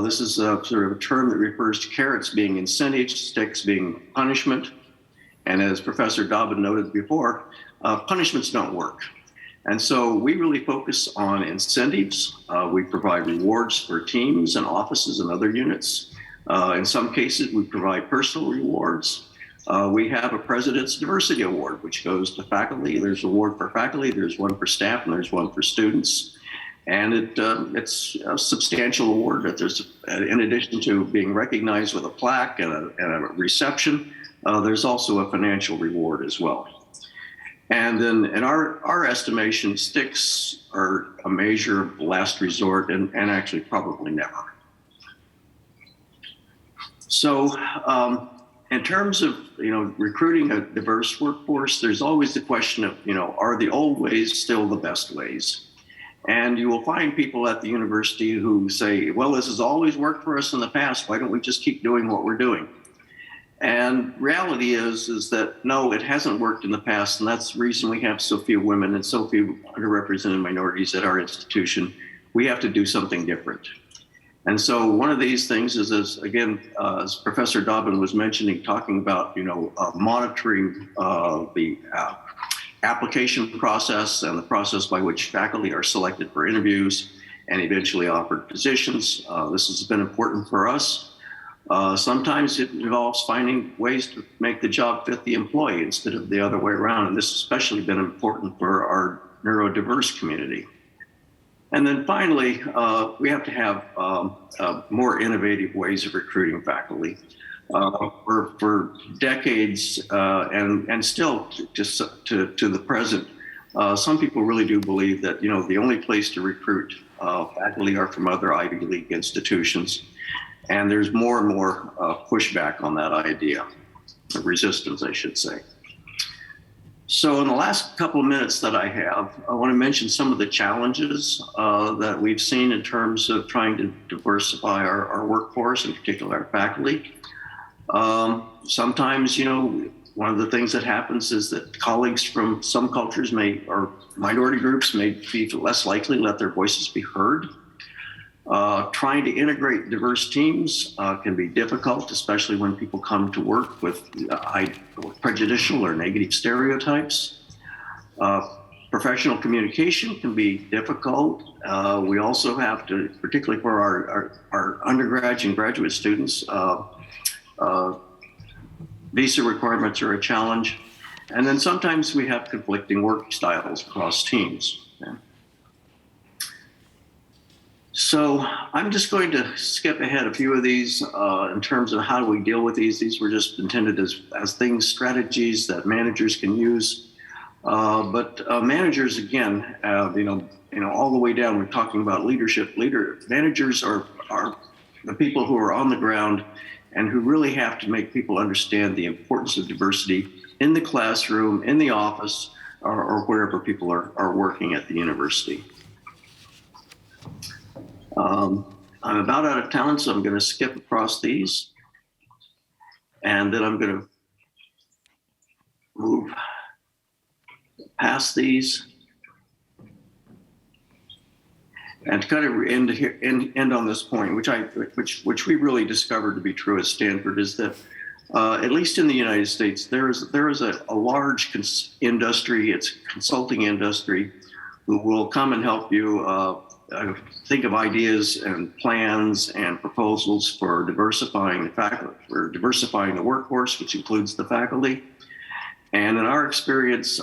This is a sort of a term that refers to carrots being incentives, sticks being punishment. And as Professor Dobbin noted before, punishments don't work. And so we really focus on incentives. We provide rewards for teams and offices and other units. In some cases, we provide personal rewards. We have a President's Diversity Award, which goes to faculty. There's an award for faculty, there's one for staff, and there's one for students. And it's a substantial award that there's, in addition to being recognized with a plaque and a reception, there's also a financial reward as well. And then in our estimation, sticks are a measure of last resort and actually probably never. So in terms of recruiting a diverse workforce, there's always the question of are the old ways still the best ways? And you will find people at the university who say, well, this has always worked for us in the past. Why don't we just keep doing what we're doing? And reality is that no, it hasn't worked in the past, and that's the reason we have so few women and so few underrepresented minorities at our institution. We have to do something different. And so one of these things is, as Professor Dobbin was mentioning, talking about monitoring the application process and the process by which faculty are selected for interviews and eventually offered positions. This has been important for us. Sometimes it involves finding ways to make the job fit the employee instead of the other way around. And this has especially been important for our neurodiverse community. And then finally, we have to have more innovative ways of recruiting faculty. For decades and still to the present, some people really do believe that the only place to recruit faculty are from other Ivy League institutions, and there's more and more pushback on that idea, resistance, I should say. So in the last couple of minutes that I have, I want to mention some of the challenges that we've seen in terms of trying to diversify our workforce, in particular our faculty. Sometimes, one of the things that happens is that colleagues from some cultures or minority groups may be less likely to let their voices be heard. Trying to integrate diverse teams can be difficult, especially when people come to work with prejudicial or negative stereotypes. Professional communication can be difficult. We also have to, particularly for our undergraduate and graduate students, visa requirements are a challenge. And then sometimes we have conflicting work styles across teams. So I'm just going to skip ahead a few of these in terms of how do we deal with these. These were just intended as things, strategies that managers can use. But managers, again, all the way down, we're talking about leadership. Managers are the people who are on the ground and who really have to make people understand the importance of diversity in the classroom, in the office, or wherever people are working at the university. I'm about out of time, so I'm going to skip across these. And then I'm going to move past these. And to kind of end on this point, which we really discovered to be true at Stanford, is that at least in the United States, there is a large industry, it's a consulting industry, who will come and help you think of ideas and plans and proposals for diversifying the faculty, for diversifying the workforce, which includes the faculty. And in our experience,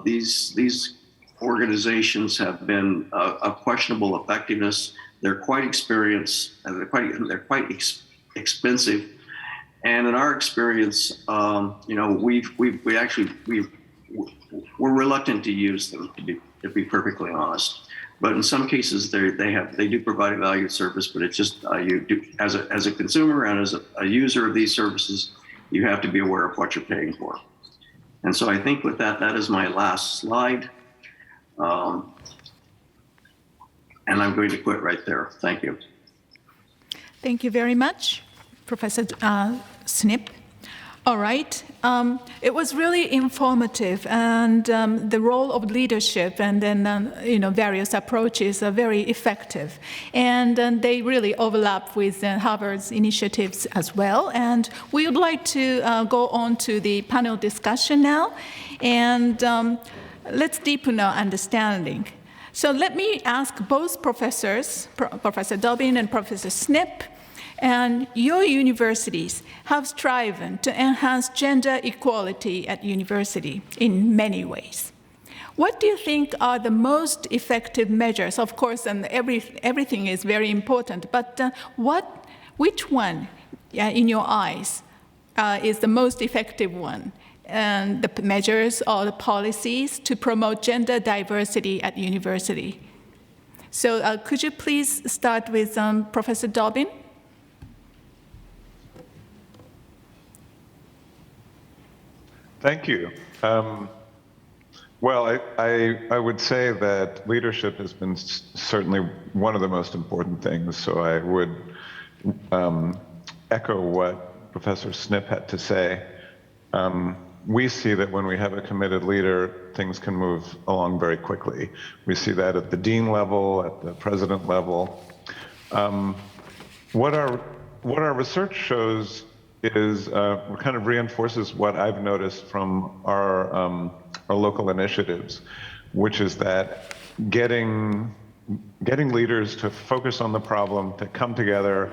these organizations have been of questionable effectiveness. They're quite experienced, and they're quite expensive. And in our experience, we're reluctant to use them, to be perfectly honest. But in some cases, they do provide a valued service. But it's just you do as a consumer and as a user of these services, you have to be aware of what you're paying for. And so I think with that is my last slide. And I'm going to quit right there. Thank you. Thank you very much, Professor Snip. All right. It was really informative, and the role of leadership and then various approaches are very effective, and they really overlap with Harvard's initiatives as well. And we would like to go on to the panel discussion now, and let's deepen our understanding. So let me ask both professors, Professor Dobbin and Professor Snip, and your universities have striven to enhance gender equality at university in many ways. What do you think are the most effective measures? Of course, and everything is very important, but which one, in your eyes, is the most effective one? And the measures or the policies to promote gender diversity at university. So could you please start with Professor Dobbin? Thank you. Well, I would say that leadership has been certainly one of the most important things. So I would echo what Professor Snip had to say. We see that when we have a committed leader, things can move along very quickly. We see that at the dean level, at the president level. What our research shows is kind of reinforces what I've noticed from our local initiatives, which is that getting leaders to focus on the problem, to come together,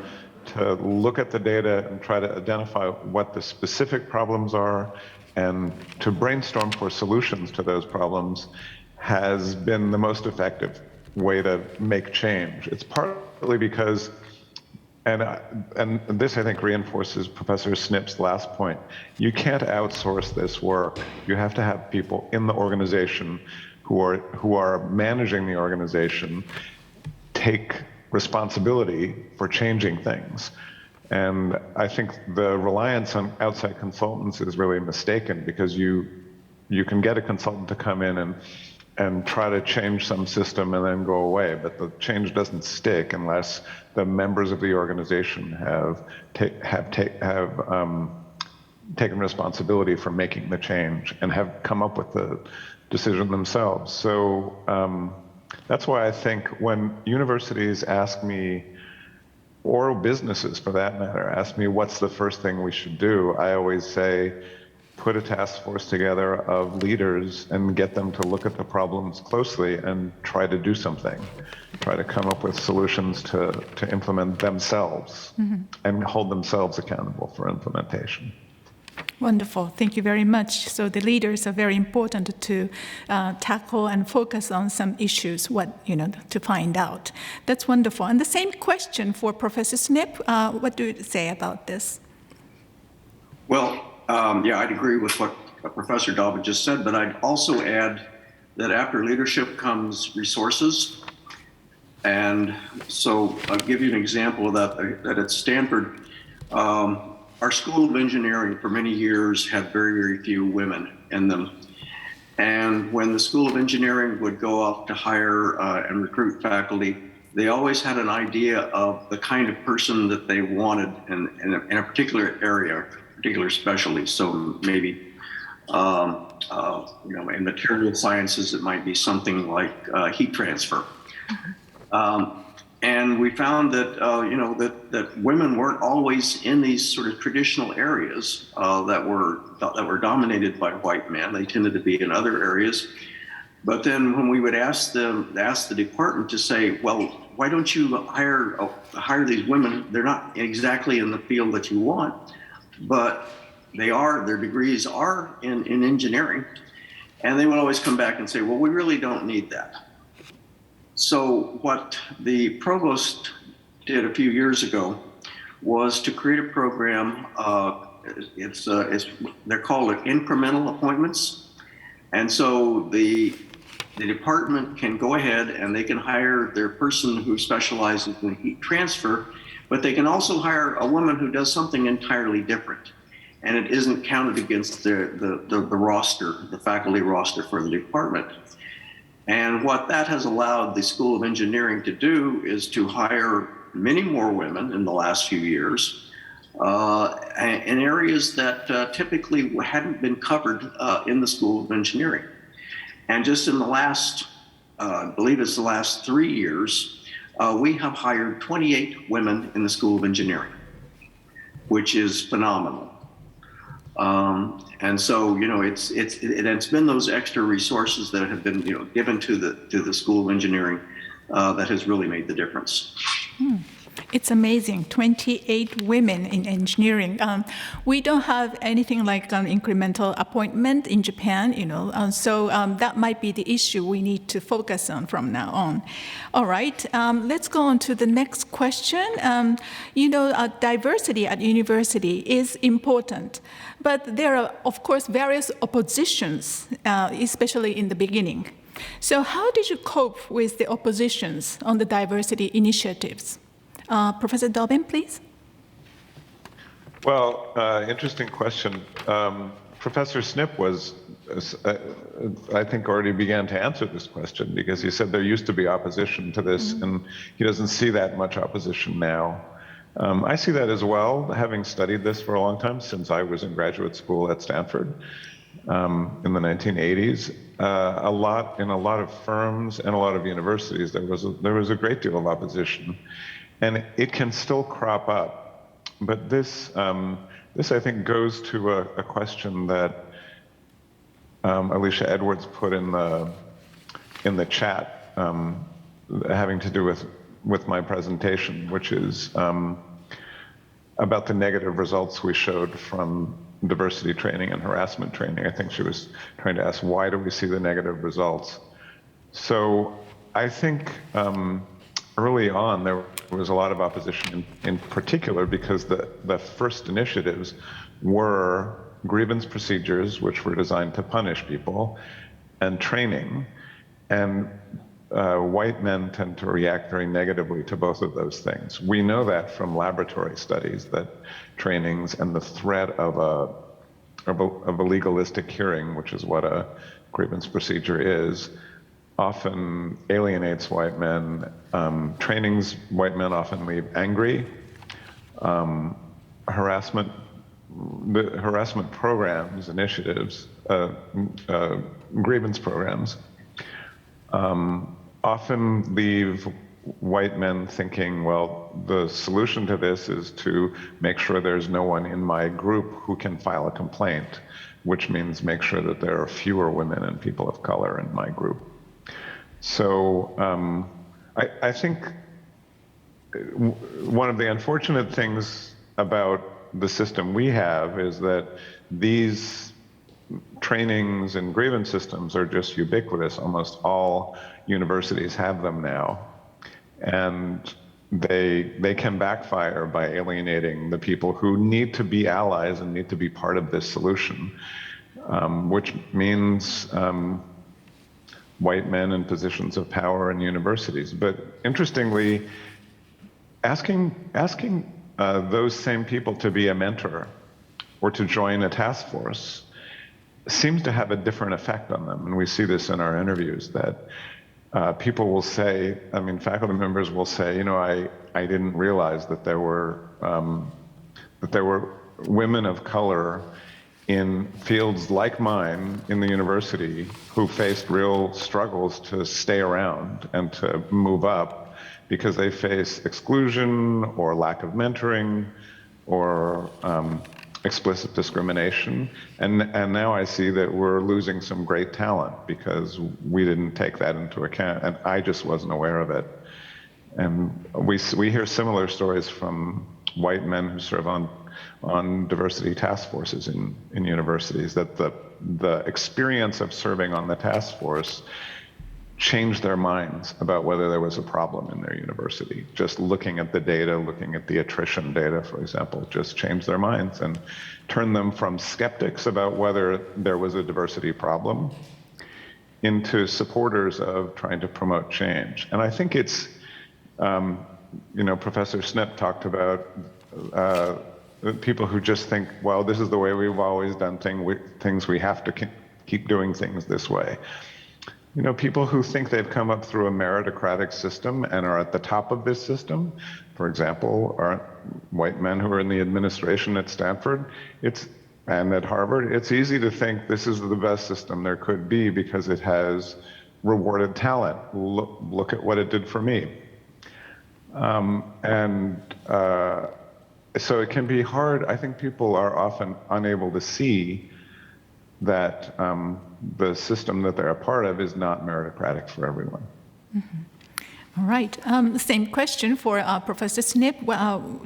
to look at the data and try to identify what the specific problems are, and to brainstorm for solutions to those problems has been the most effective way to make change. It's partly because, and this I think reinforces Professor Snip's last point, you can't outsource this work. You have to have people in the organization who are managing the organization take responsibility for changing things. And I think the reliance on outside consultants is really mistaken, because you you can get a consultant to come in and try to change some system and then go away, but the change doesn't stick unless the members of the organization have taken responsibility for making the change and have come up with the decision themselves. So that's why I think when universities ask me, or businesses for that matter, ask me what's the first thing we should do, I always say, put a task force together of leaders and get them to look at the problems closely and try to do something, try to come up with solutions to implement themselves and hold themselves accountable for implementation. Wonderful. Thank you very much. So the leaders are very important to tackle and focus on some issues, to find out. That's wonderful. And the same question for Professor Snip. What do you say about this? Well, yeah, I'd agree with what Professor Dobbin just said, but I'd also add that after leadership comes resources. And so I'll give you an example of that at Stanford. Our School of Engineering for many years had very, very few women in them. And when the School of Engineering would go off to hire and recruit faculty, they always had an idea of the kind of person that they wanted in a particular area, particular specialty. So maybe, in material sciences, it might be something like heat transfer. And we found that, that women weren't always in these sort of traditional areas that were dominated by white men. They tended to be in other areas. But then when we would ask the department to say, well, why don't you hire these women? They're not exactly in the field that you want, but their degrees are in engineering. And they would always come back and say, well, we really don't need that. So what the provost did a few years ago was to create a program. They're called incremental appointments, and so the department can go ahead and they can hire their person who specializes in heat transfer, but they can also hire a woman who does something entirely different, and it isn't counted against the roster, the faculty roster for the department. And what that has allowed the School of Engineering to do is to hire many more women in the last few years in areas that typically hadn't been covered in the School of Engineering. And just in the last, I believe it's the last 3 years, we have hired 28 women in the School of Engineering, which is phenomenal. And so, it's been those extra resources that have been, given to the School of Engineering that has really made the difference. It's amazing, 28 women in engineering. We don't have anything like an incremental appointment in Japan, so that might be the issue we need to focus on from now on. All right, let's go on to the next question. Diversity at university is important, but there are, of course, various oppositions, especially in the beginning. So how did you cope with the oppositions on the diversity initiatives? Professor Dobbin, please. Well, interesting question. Professor Snip I think, already began to answer this question because he said there used to be opposition to this, and he doesn't see that much opposition now. I see that as well, having studied this for a long time since I was in graduate school at Stanford in the 1980s. In a lot of firms and a lot of universities, there was a great deal of opposition. And it can still crop up, but this I think goes to a question that Alicia Edwards put in the chat, having to do with my presentation, which is about the negative results we showed from diversity training and harassment training. I think she was trying to ask, why do we see the negative results? So I think early on, there was a lot of opposition, in particular because the first initiatives were grievance procedures, which were designed to punish people, and training. And white men tend to react very negatively to both of those things. We know that from laboratory studies, that trainings and the threat of a legalistic hearing, which is what a grievance procedure is, often alienates white men. Trainings white men often leave angry. Harassment programs, initiatives, grievance programs often leave white men thinking, well, the solution to this is to make sure there's no one in my group who can file a complaint, which means make sure that there are fewer women and people of color in my group. So I think one of the unfortunate things about the system we have is that these trainings and grievance systems are just ubiquitous. Almost all universities have them now. And they can backfire by alienating the people who need to be allies and need to be part of this solution, which means white men in positions of power in universities. But interestingly, asking those same people to be a mentor or to join a task force seems to have a different effect on them. And we see this in our interviews, that people will say, faculty members will say, I didn't realize that there were women of color in fields like mine in the university who faced real struggles to stay around and to move up because they face exclusion or lack of mentoring or explicit discrimination. And now I see that we're losing some great talent because we didn't take that into account, and I just wasn't aware of it. And we hear similar stories from white men who serve on diversity task forces in universities, that the experience of serving on the task force changed their minds about whether there was a problem in their university. Just looking at the data, looking at the attrition data, for example, just changed their minds and turned them from skeptics about whether there was a diversity problem into supporters of trying to promote change. And I think it's, Professor Snip talked about people who just think, well, this is the way we've always done things, we have to keep doing things this way. People who think they've come up through a meritocratic system and are at the top of this system, for example, are white men who are in the administration at Stanford and at Harvard, it's easy to think this is the best system there could be because it has rewarded talent. Look at what it did for me. So it can be hard. I think people are often unable to see that the system that they're a part of is not meritocratic for everyone. Mm-hmm. All right. Same question for Professor Snip.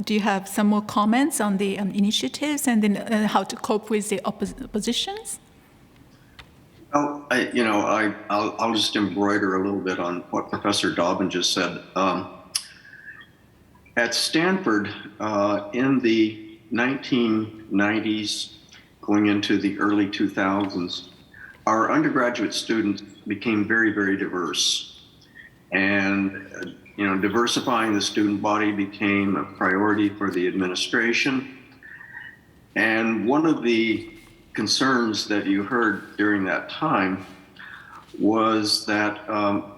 Do you have some more comments on the initiatives and then how to cope with the oppositions? Well, I'll just embroider a little bit on what Professor Dobbin just said. At Stanford, in the 1990s, going into the early 2000s, our undergraduate students became very, very diverse. And, diversifying the student body became a priority for the administration. And one of the concerns that you heard during that time was that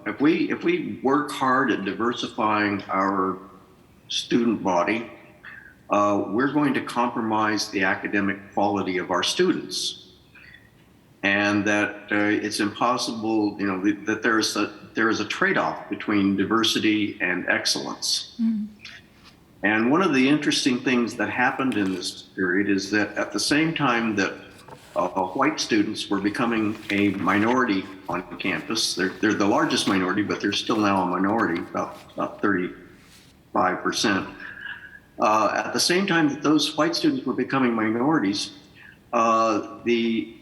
if we work hard at diversifying our student body, we're going to compromise the academic quality of our students. And that it's impossible, that there is a trade-off between diversity and excellence. Mm. And one of the interesting things that happened in this period is that at the same time that white students were becoming a minority on campus, they're the largest minority, but they're still now a minority, about 35%. At the same time that those white students were becoming minorities, the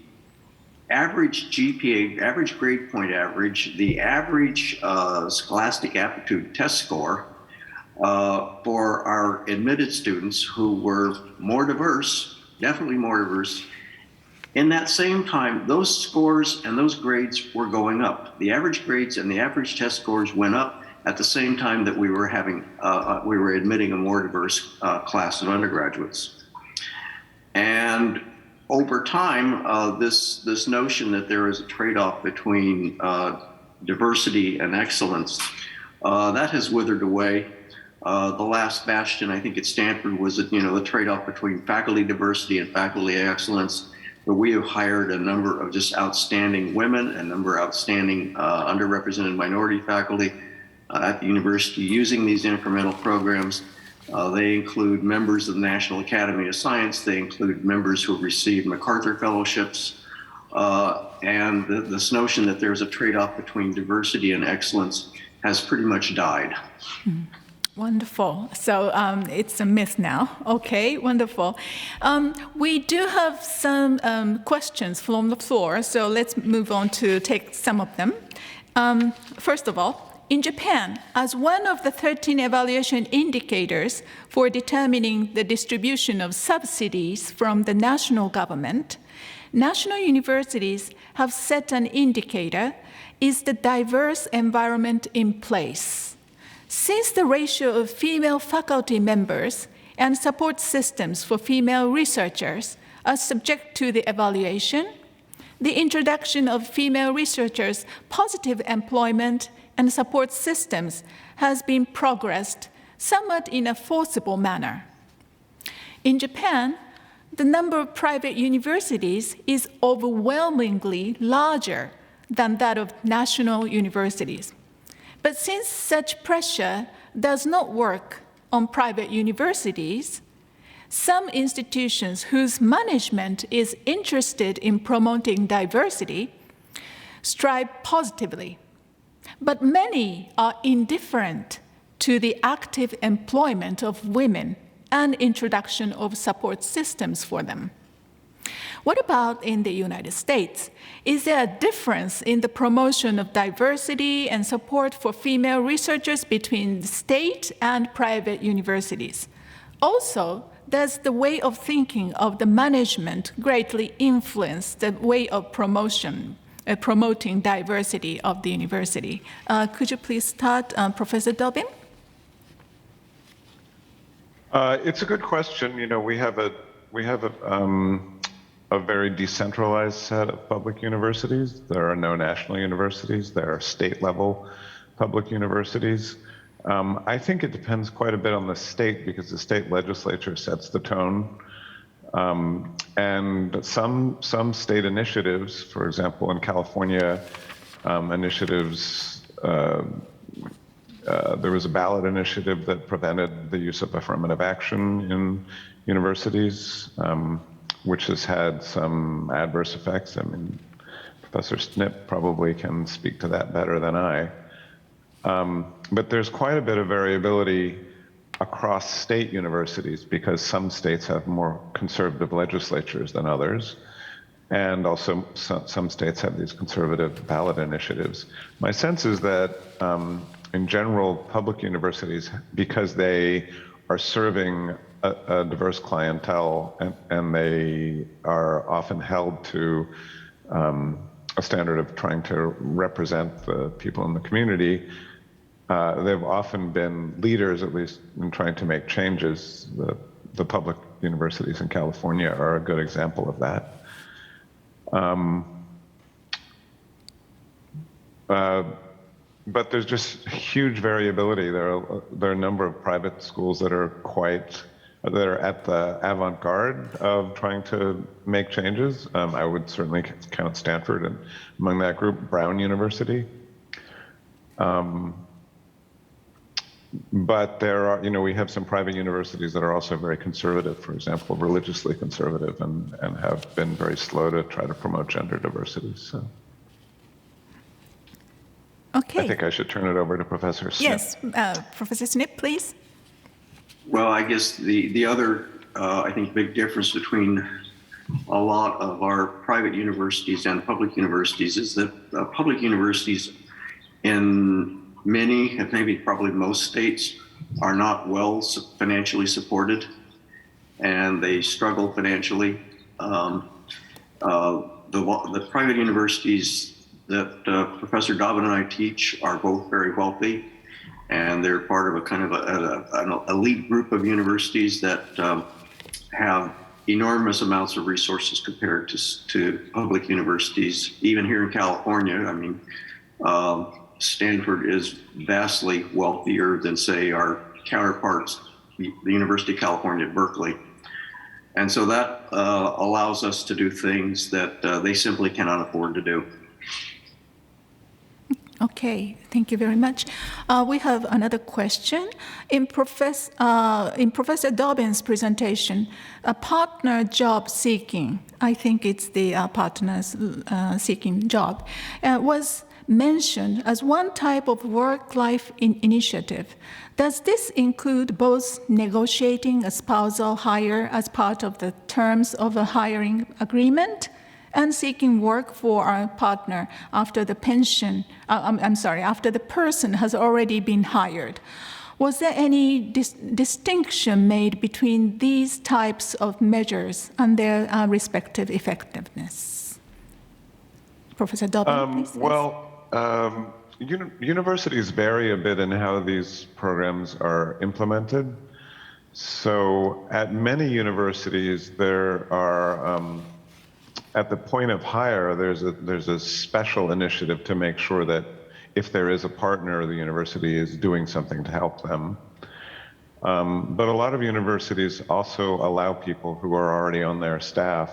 average GPA, average grade point average, the average scholastic aptitude test score for our admitted students who were more diverse, definitely more diverse, in that same time, those scores and those grades were going up. The average grades and the average test scores went up at the same time that we were admitting a more diverse class of undergraduates. And over time, this notion that there is a trade-off between diversity and excellence, that has withered away. The last bastion, I think, at Stanford was, the trade-off between faculty diversity and faculty excellence. But we have hired a number of just outstanding women, a number of outstanding underrepresented minority faculty at the university using these incremental programs. They include members of the National Academy of Science. They include members who have received MacArthur fellowships. And this notion that there's a trade-off between diversity and excellence has pretty much died. Wonderful. So it's a myth now. Okay, wonderful. We do have some questions from the floor, so let's move on to take some of them. First of all, in Japan, as one of the 13 evaluation indicators for determining the distribution of subsidies from the national government, national universities have set an indicator, is the diverse environment in place. Since the ratio of female faculty members and support systems for female researchers are subject to the evaluation, the introduction of female researchers' positive employment and support systems has been progressed somewhat in a forcible manner. In Japan, the number of private universities is overwhelmingly larger than that of national universities. But since such pressure does not work on private universities, some institutions whose management is interested in promoting diversity strive positively. But many are indifferent to the active employment of women and introduction of support systems for them. What about in the United States? Is there a difference in the promotion of diversity and support for female researchers between state and private universities? Also, does the way of thinking of the management greatly influence the way of promoting diversity of the university? Could you please start, Professor Dobbin? It's a good question. We have a very decentralized set of public universities. There are no national universities. There are state-level public universities. I think it depends quite a bit on the state because the state legislature sets the tone. And some state initiatives, for example, in California, initiatives, there was a ballot initiative that prevented the use of affirmative action in universities, which has had some adverse effects. I mean, Professor Snip probably can speak to that better than I. But there's quite a bit of variability across state universities because some states have more conservative legislatures than others. And also some states have these conservative ballot initiatives. My sense is that in general, public universities, because they are serving a diverse clientele and they are often held to a standard of trying to represent the people in the community, they've often been leaders, at least in trying to make changes. The public universities in California are a good example of that. But there's just huge variability. There are a number of private schools that are at the avant-garde of trying to make changes. I would certainly count Stanford and among that group, Brown University. But there are, we have some private universities that are also very conservative, for example, religiously conservative, and have been very slow to try to promote gender diversity. So. Okay. I think I should turn it over to Professor Snip. Yes, Professor Snip, please. Well, I guess the other, I think, big difference between a lot of our private universities and public universities is that public universities in many, and maybe probably most states, are not well financially supported, and they struggle financially. The private universities that Professor Dobbin and I teach are both very wealthy, and they're part of a kind of an elite group of universities that have enormous amounts of resources compared to public universities. Even here in California, I mean, Stanford is vastly wealthier than, say, our counterparts, the University of California at Berkeley. And so that allows us to do things that they simply cannot afford to do. Okay, thank you very much. We have another question. In Professor Dobbin's presentation, a partner job seeking, I think it's the partners seeking job, was mentioned as one type of work-life initiative. Does this include both negotiating a spousal hire as part of the terms of a hiring agreement and seeking work for our partner after the after the person has already been hired? Was there any distinction made between these types of measures and their respective effectiveness? Professor Dobbin, please. Well, universities vary a bit in how these programs are implemented. So at many universities, there are at the point of hire, there's a special initiative to make sure that if there is a partner, the university is doing something to help them. But a lot of universities also allow people who are already on their staff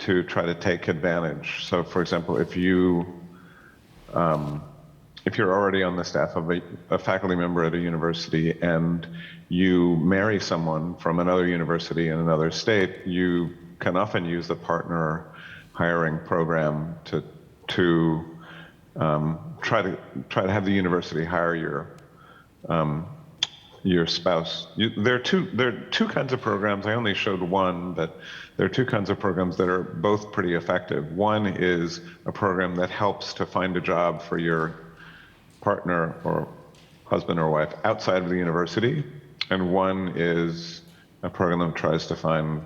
to try to take advantage. So, for example, if you're already on the staff of a faculty member at a university and you marry someone from another university in another state, you can often use the partner hiring program to try to have the university hire your spouse. There are two kinds of programs. I only showed one, but there are two kinds of programs that are both pretty effective. One is a program that helps to find a job for your partner or husband or wife outside of the university, and one is a program that tries to find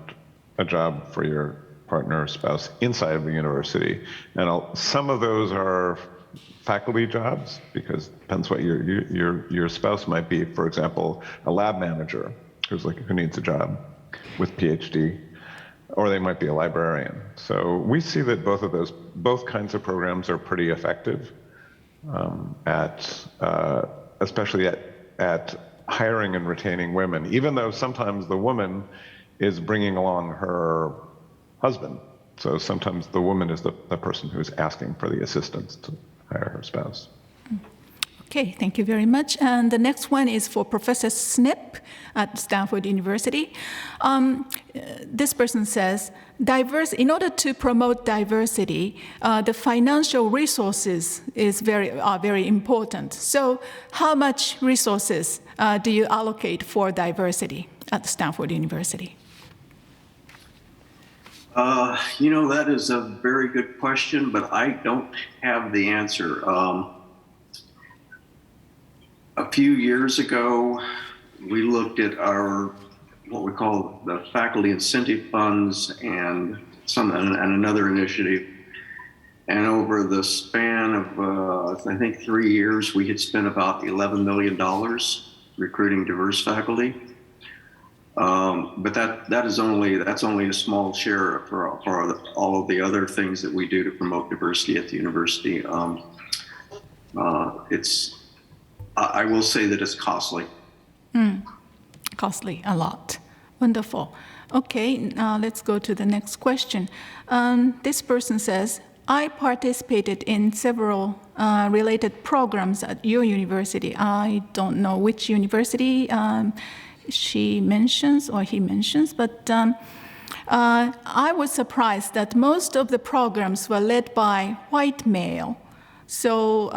a job for your partner or spouse inside of the university. And some of those are faculty jobs, because it depends what your spouse might be. For example, a lab manager who needs a job with PhD, or they might be a librarian. So we see that both kinds of programs are pretty effective especially at hiring and retaining women, even though sometimes the woman is bringing along her husband. So sometimes the woman is the person who's asking for the assistance to hire her spouse. Okay, thank you very much. And the next one is for Professor Snip at Stanford University. This person says, in order to promote diversity, the financial resources are very important. So how much resources do you allocate for diversity at Stanford University? That is a very good question, but I don't have the answer. A few years ago, we looked at what we call the faculty incentive funds and another initiative. And over the span of, I think, 3 years, we had spent about $11 million recruiting diverse faculty. But that's only a small share for all of the other things that we do to promote diversity at the university. I will say that it's costly. Costly, a lot. Wonderful. Okay, let's go to the next question. This person says, I participated in several related programs at your university. I don't know which university she mentions or he mentions, but I was surprised that most of the programs were led by white male. So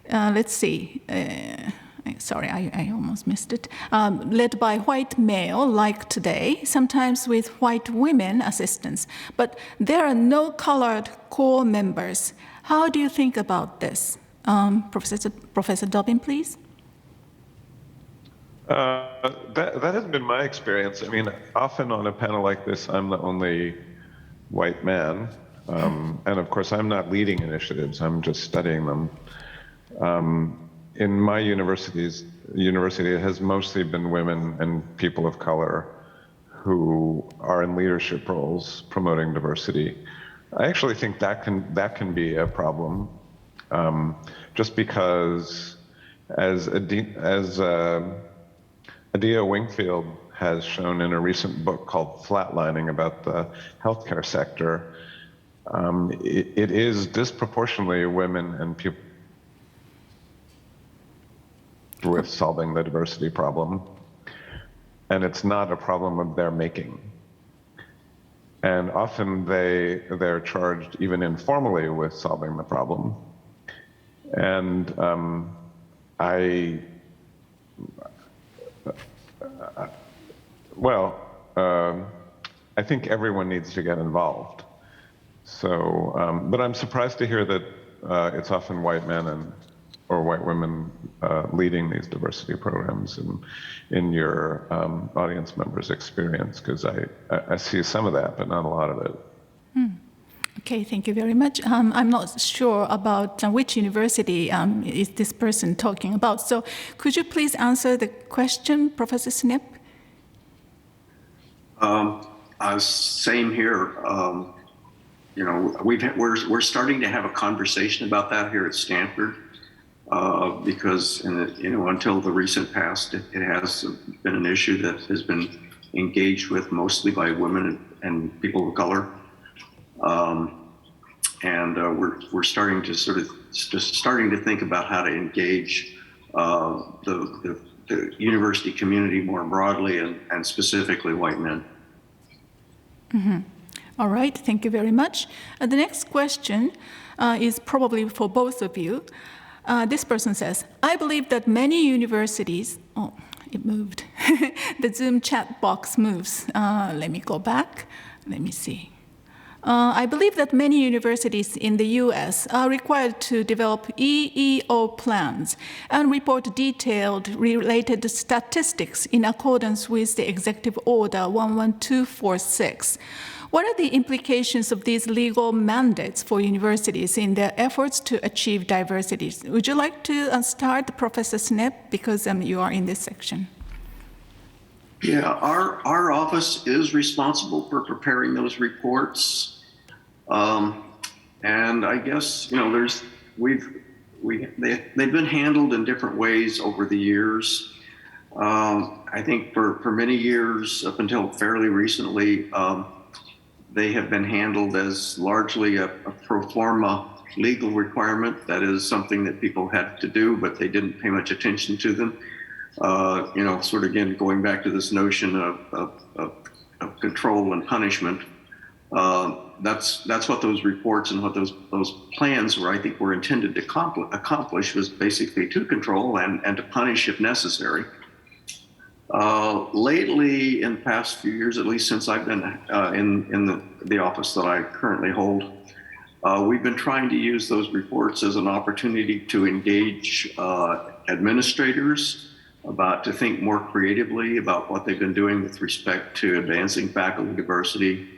let's see. Sorry, I almost missed it. Led by white male, like today, sometimes with white women assistants. But there are no colored core members. How do you think about this? Professor Dobbin, please. That hasn't been my experience. I mean, often on a panel like this, I'm the only white man. And of course, I'm not leading initiatives. I'm just studying them. In my university, it has mostly been women and people of color who are in leadership roles promoting diversity. I actually think that can be a problem, just because as Adia Wingfield has shown in a recent book called Flatlining about the healthcare sector, it is disproportionately women and people with solving the diversity problem, and it's not a problem of their making. And often they're charged even informally with solving the problem. And I think everyone needs to get involved. So, but I'm surprised to hear that it's often white men or white women leading these diversity programs in your audience members' experience, because I see some of that, but not a lot of it. Okay, thank you very much. I'm not sure about which university is this person talking about. So could you please answer the question, Professor Snip? Same here. You know, we're starting to have a conversation about that here at Stanford, because you know, until the recent past, it has been an issue that has been engaged with mostly by women and people of color. We're starting to starting to think about how to engage the university community more broadly and specifically white men. Mm-hmm. All right, thank you very much. The next question is probably for both of you. This person says, I believe that many universities, oh, it moved. The Zoom chat box moves. Let me go back. Let me see. I believe that many universities in the US are required to develop EEO plans and report detailed related statistics in accordance with the Executive Order 11246. What are the implications of these legal mandates for universities in their efforts to achieve diversity? Would you like to start, Professor Snip, because you are in this section? Yeah, our office is responsible for preparing those reports. And I guess, you know, they've been handled in different ways over the years. I think for many years, up until fairly recently, they have been handled as largely a pro forma legal requirement. That is something that people had to do, but they didn't pay much attention to them. You know, sort of again, going back to this notion of control and punishment. That's what those reports and what those plans were, I think, were intended to accomplish, was basically to control and to punish if necessary. Lately, in the past few years, at least since I've been in the office that I currently hold, we've been trying to use those reports as an opportunity to engage administrators to think more creatively about what they've been doing with respect to advancing faculty diversity,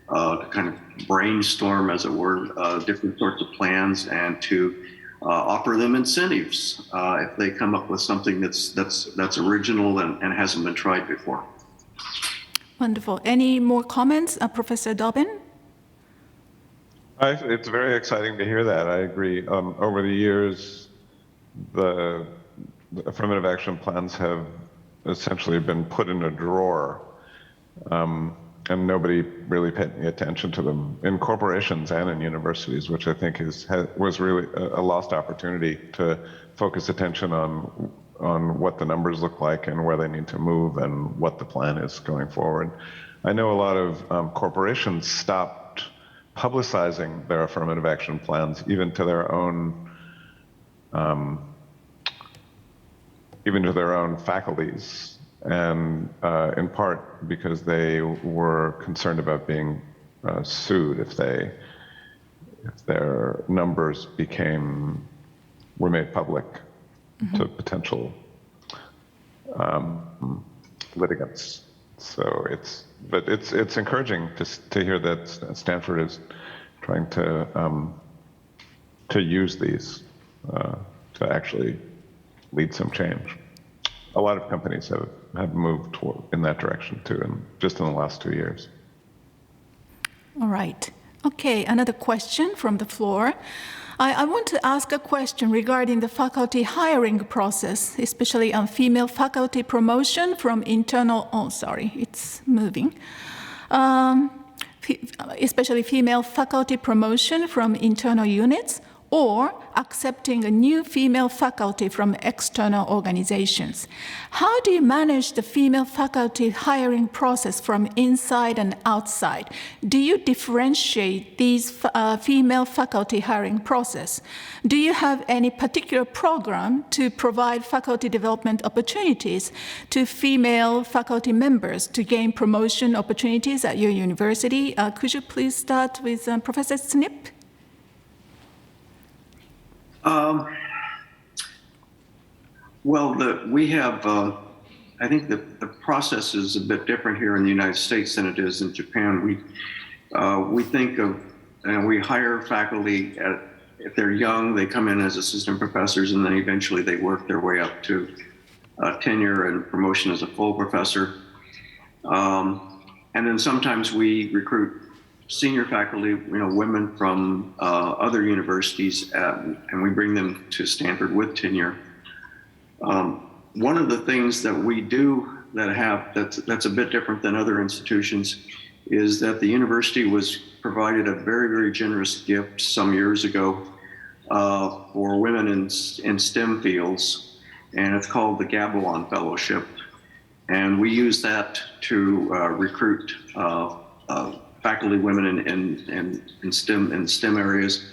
to kind of brainstorm, as it were, different sorts of plans, and to offer them incentives if they come up with something that's original and hasn't been tried before. Wonderful. Any more comments, Professor Dobbin? It's very exciting to hear that. I agree. Over the years, the affirmative action plans have essentially been put in a drawer, and nobody really paid any attention to them in corporations and in universities, which I think was really a lost opportunity to focus attention on what the numbers look like and where they need to move and what the plan is going forward. I know a lot of corporations stopped publicizing their affirmative action plans, even to their own faculties, and in part because they were concerned about being sued if their numbers were made public to potential litigants. So it's encouraging to hear that Stanford is trying to use these to actually lead some change. A lot of companies have have moved in that direction too, and just in the last 2 years. All right. Okay, another question from the floor. I want to ask a question regarding the faculty hiring process, especially on female faculty promotion from internal, especially female faculty promotion from internal units, or accepting a new female faculty from external organizations. How do you manage the female faculty hiring process from inside and outside? Do you differentiate these female faculty hiring process? Do you have any particular program to provide faculty development opportunities to female faculty members to gain promotion opportunities at your university? Could you please start with Professor Snip? We have, I think the process is a bit different here in the United States than it is in Japan. We think of, and we hire faculty if they're young, they come in as assistant professors, and then eventually they work their way up to tenure and promotion as a full professor. And then sometimes we recruit senior faculty, women from other universities, and we bring them to Stanford with tenure. One of the things that we do that's a bit different than other institutions is that the university was provided a very, very generous gift some years ago for women in STEM fields, and it's called the Gavilan Fellowship. And we use that to recruit faculty women in STEM areas,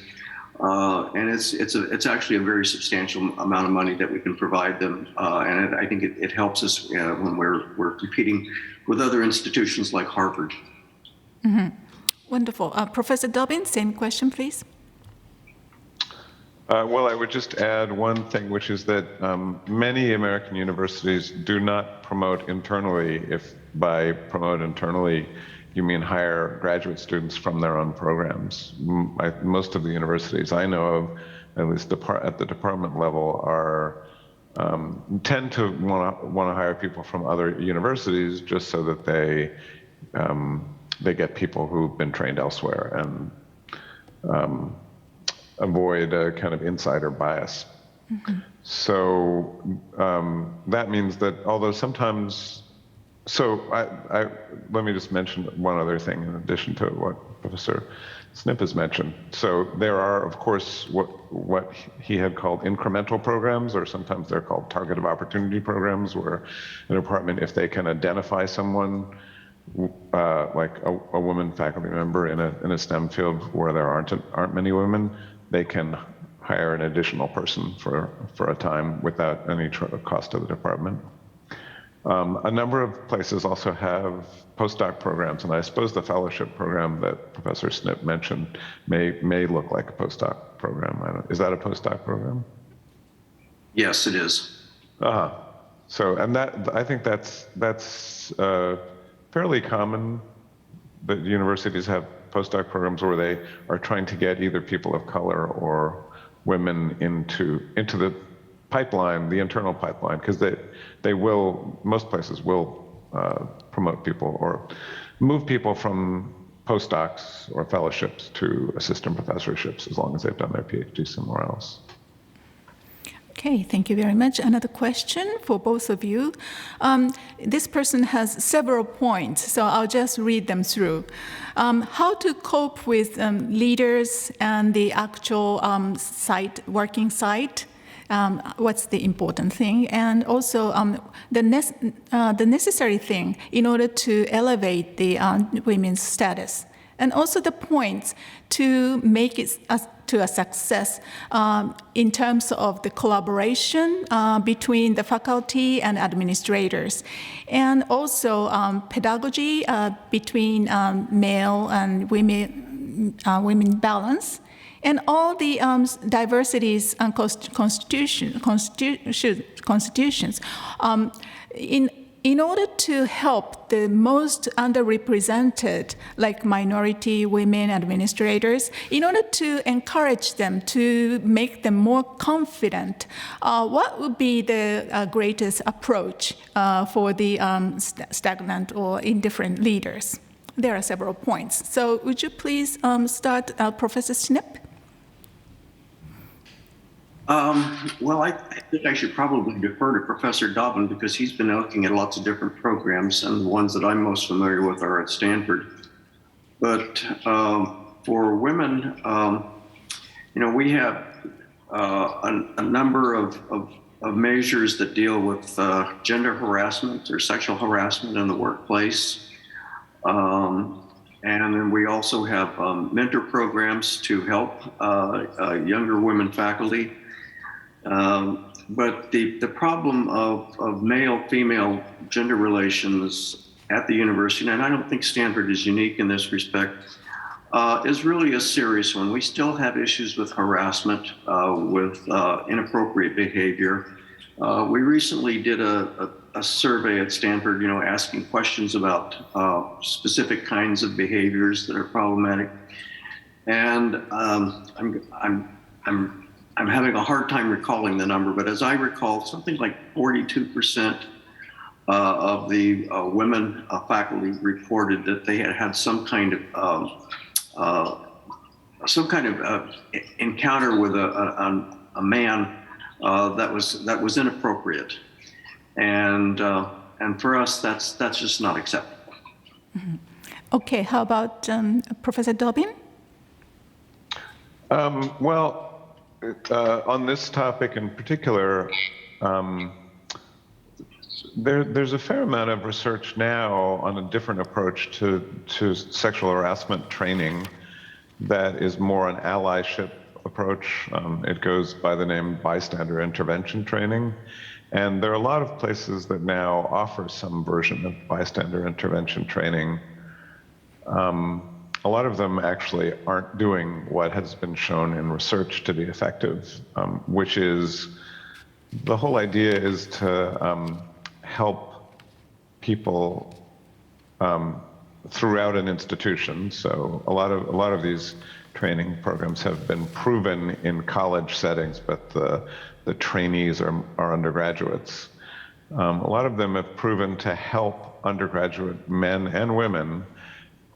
and it's actually a very substantial amount of money that we can provide them, and I think it helps us when we're competing with other institutions like Harvard. Mm-hmm. Wonderful. Professor Dobbins, same question, please. Well, I would just add one thing, which is that many American universities do not promote internally. If by promote internally, you mean hire graduate students from their own programs. Most of the universities I know of, at least at the department level, tend to want to hire people from other universities just so that they get people who've been trained elsewhere and avoid a kind of insider bias. Mm-hmm. So that means that although sometimes, let me just mention one other thing in addition to what Professor Snip has mentioned. So there are, of course, what he had called incremental programs, or sometimes they're called targeted opportunity programs, where a department, if they can identify someone like a woman faculty member in a STEM field where there aren't many women, they can hire an additional person for a time without any cost to the department. A number of places also have postdoc programs, and I suppose the fellowship program that Professor Snip mentioned may look like a postdoc program. Is that a postdoc program? Yes, it is. So, and that I think that's fairly common. That universities have postdoc programs where they are trying to get either people of color or women into the pipeline, the internal pipeline, because most places will promote people or move people from postdocs or fellowships to assistant professorships as long as they've done their PhD somewhere else. Okay, thank you very much. Another question for both of you. This person has several points, so I'll just read them through. How to cope with leaders and the actual working site? What's the important thing, and also the necessary thing in order to elevate the women's status, and also the points to make it to a success in terms of the collaboration between the faculty and administrators, and also pedagogy between male and women balance. And all the diversities and constitutions, in order to help the most underrepresented, like minority women administrators, in order to encourage them, to make them more confident, what would be the greatest approach for the stagnant or indifferent leaders? There are several points. So would you please start, Professor Schnipp? Well, I think I should probably defer to Professor Dobbin because he's been looking at lots of different programs, and the ones that I'm most familiar with are at Stanford. But for women, we have a number of measures that deal with gender harassment or sexual harassment in the workplace. And then we also have mentor programs to help younger women faculty. But the problem of male-female gender relations at the university, and I don't think Stanford is unique in this respect, is really a serious one. We still have issues with harassment, with inappropriate behavior. We recently did a survey at Stanford, asking questions about specific kinds of behaviors that are problematic. And I'm having a hard time recalling the number, but as I recall, something like 42% of the women faculty reported that they had had some kind of encounter with a man that was inappropriate, and for us that's just not acceptable. Mm-hmm. Okay, how about Professor Dobbin? Well. On this topic in particular, there's a fair amount of research now on a different approach to sexual harassment training that is more an allyship approach. It goes by the name bystander intervention training. And there are a lot of places that now offer some version of bystander intervention training. A lot of them actually aren't doing what has been shown in research to be effective, which is the whole idea is to help people throughout an institution. So a lot of these training programs have been proven in college settings, but the trainees are undergraduates. A lot of them have proven to help undergraduate men and women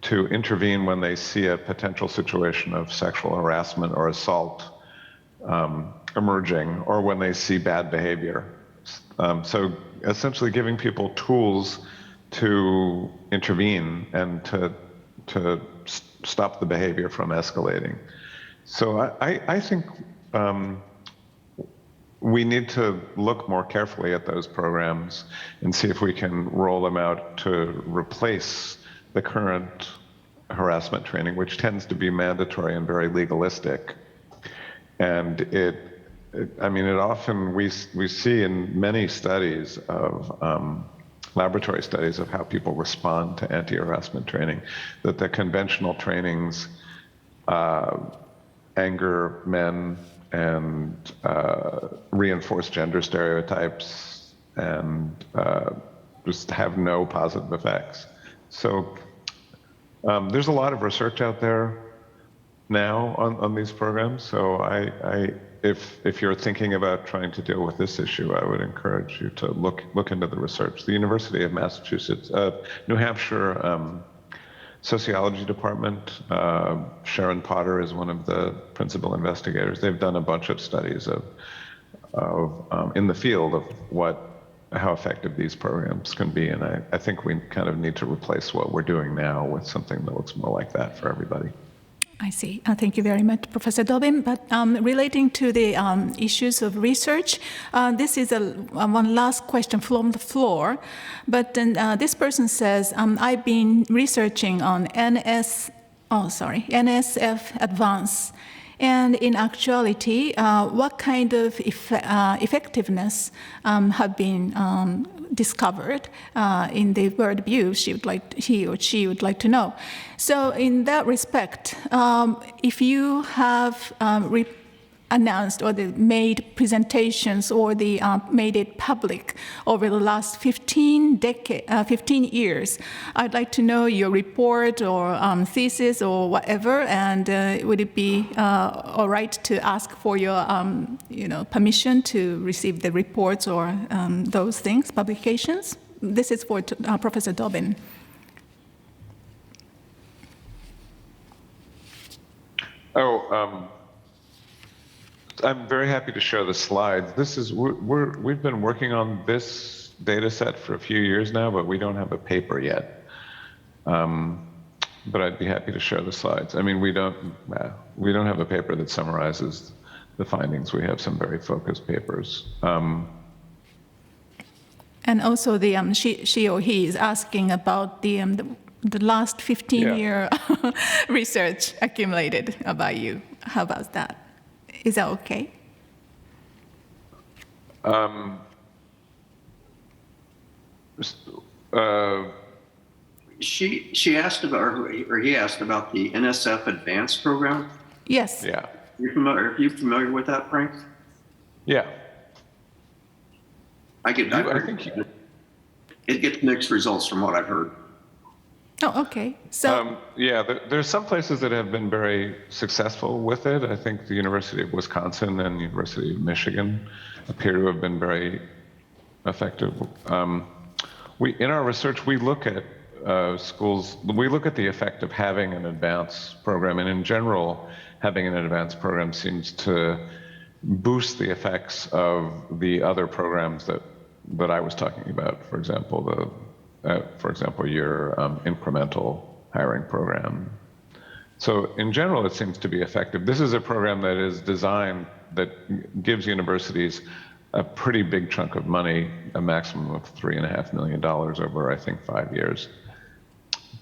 to intervene when they see a potential situation of sexual harassment or assault emerging, or when they see bad behavior. So essentially giving people tools to intervene and to stop the behavior from escalating. So I think we need to look more carefully at those programs and see if we can roll them out to replace the current harassment training, which tends to be mandatory and very legalistic. And it often, we see in many studies of laboratory studies of how people respond to anti-harassment training, that the conventional trainings anger men and reinforce gender stereotypes and just have no positive effects. So there's a lot of research out there now on these programs. So if you're thinking about trying to deal with this issue, I would encourage you to look into the research. The University of Massachusetts, New Hampshire Sociology Department, Sharon Potter is one of the principal investigators. They've done a bunch of studies of in the field of how effective these programs can be, and I think we kind of need to replace what we're doing now with something that looks more like that for everybody. I see. Thank you very much, Professor Dobbin. But relating to the issues of research, this is one last question from the floor. But this person says, I've been researching on NSF Advance. And in actuality, what kind of effectiveness have been discovered in the world view he or she would like to know. So in that respect, if you have announced or they made presentations or they made it public over the last 15 years. I'd like to know your report or thesis or whatever, and would it be all right to ask for your permission to receive the reports or those things, publications? This is for Professor Dobbin. I'm very happy to share the slides. We've been working on this data set for a few years now, but we don't have a paper yet. But I'd be happy to share the slides. I mean, we don't have a paper that summarizes the findings. We have some very focused papers. And also, she or he is asking about the last 15-year research accumulated about you. How about that? Is that okay? She asked about, or he asked about the NSF Advanced program. Yes. Yeah. Are you familiar with that, Frank? Yeah. I think it gets mixed results from what I've heard. Oh, okay. So there's some places that have been very successful with it. I think the University of Wisconsin and the University of Michigan appear to have been very effective. In our research, we look at schools. We look at the effect of having an advanced program, and in general, having an advanced program seems to boost the effects of the other programs that I was talking about. For example, your incremental hiring program. So in general, it seems to be effective. This is a program that is designed that gives universities a pretty big chunk of money, a maximum of $3.5 million over, I think, 5 years,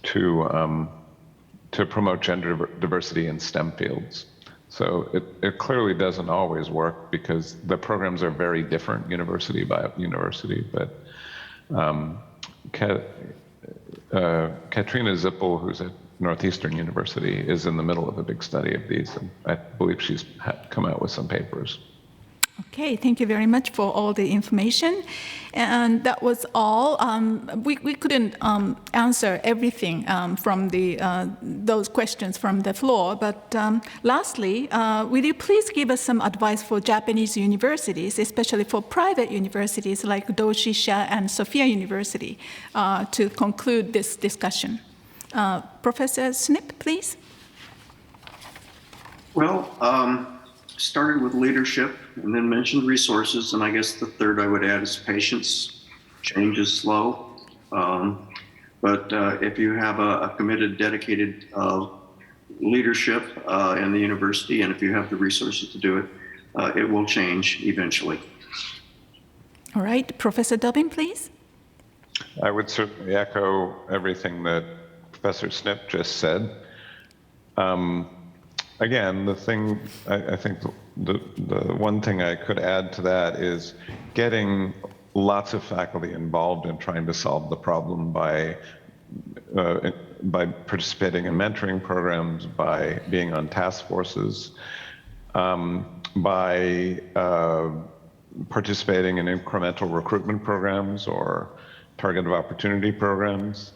to promote gender diversity in STEM fields. So it clearly doesn't always work because the programs are very different university by university, but Katrina Zippel, who's at Northeastern University, is in the middle of a big study of these, and I believe she's come out with some papers. Okay, thank you very much for all the information. And that was all. We couldn't answer everything from those questions from the floor, but lastly, will you please give us some advice for Japanese universities, especially for private universities like Doshisha and Sophia University, to conclude this discussion? Professor Snip, please. Well, started with leadership and then mentioned resources. And I guess the third I would add is patience. Change is slow. But if you have a committed, dedicated leadership in the university, and if you have the resources to do it, it will change eventually. All right, Professor Dobbin, please. I would certainly echo everything that Professor Snip just said. Again, I think the one thing I could add to that is getting lots of faculty involved in trying to solve the problem by participating in mentoring programs, by being on task forces, by participating in incremental recruitment programs or targeted opportunity programs.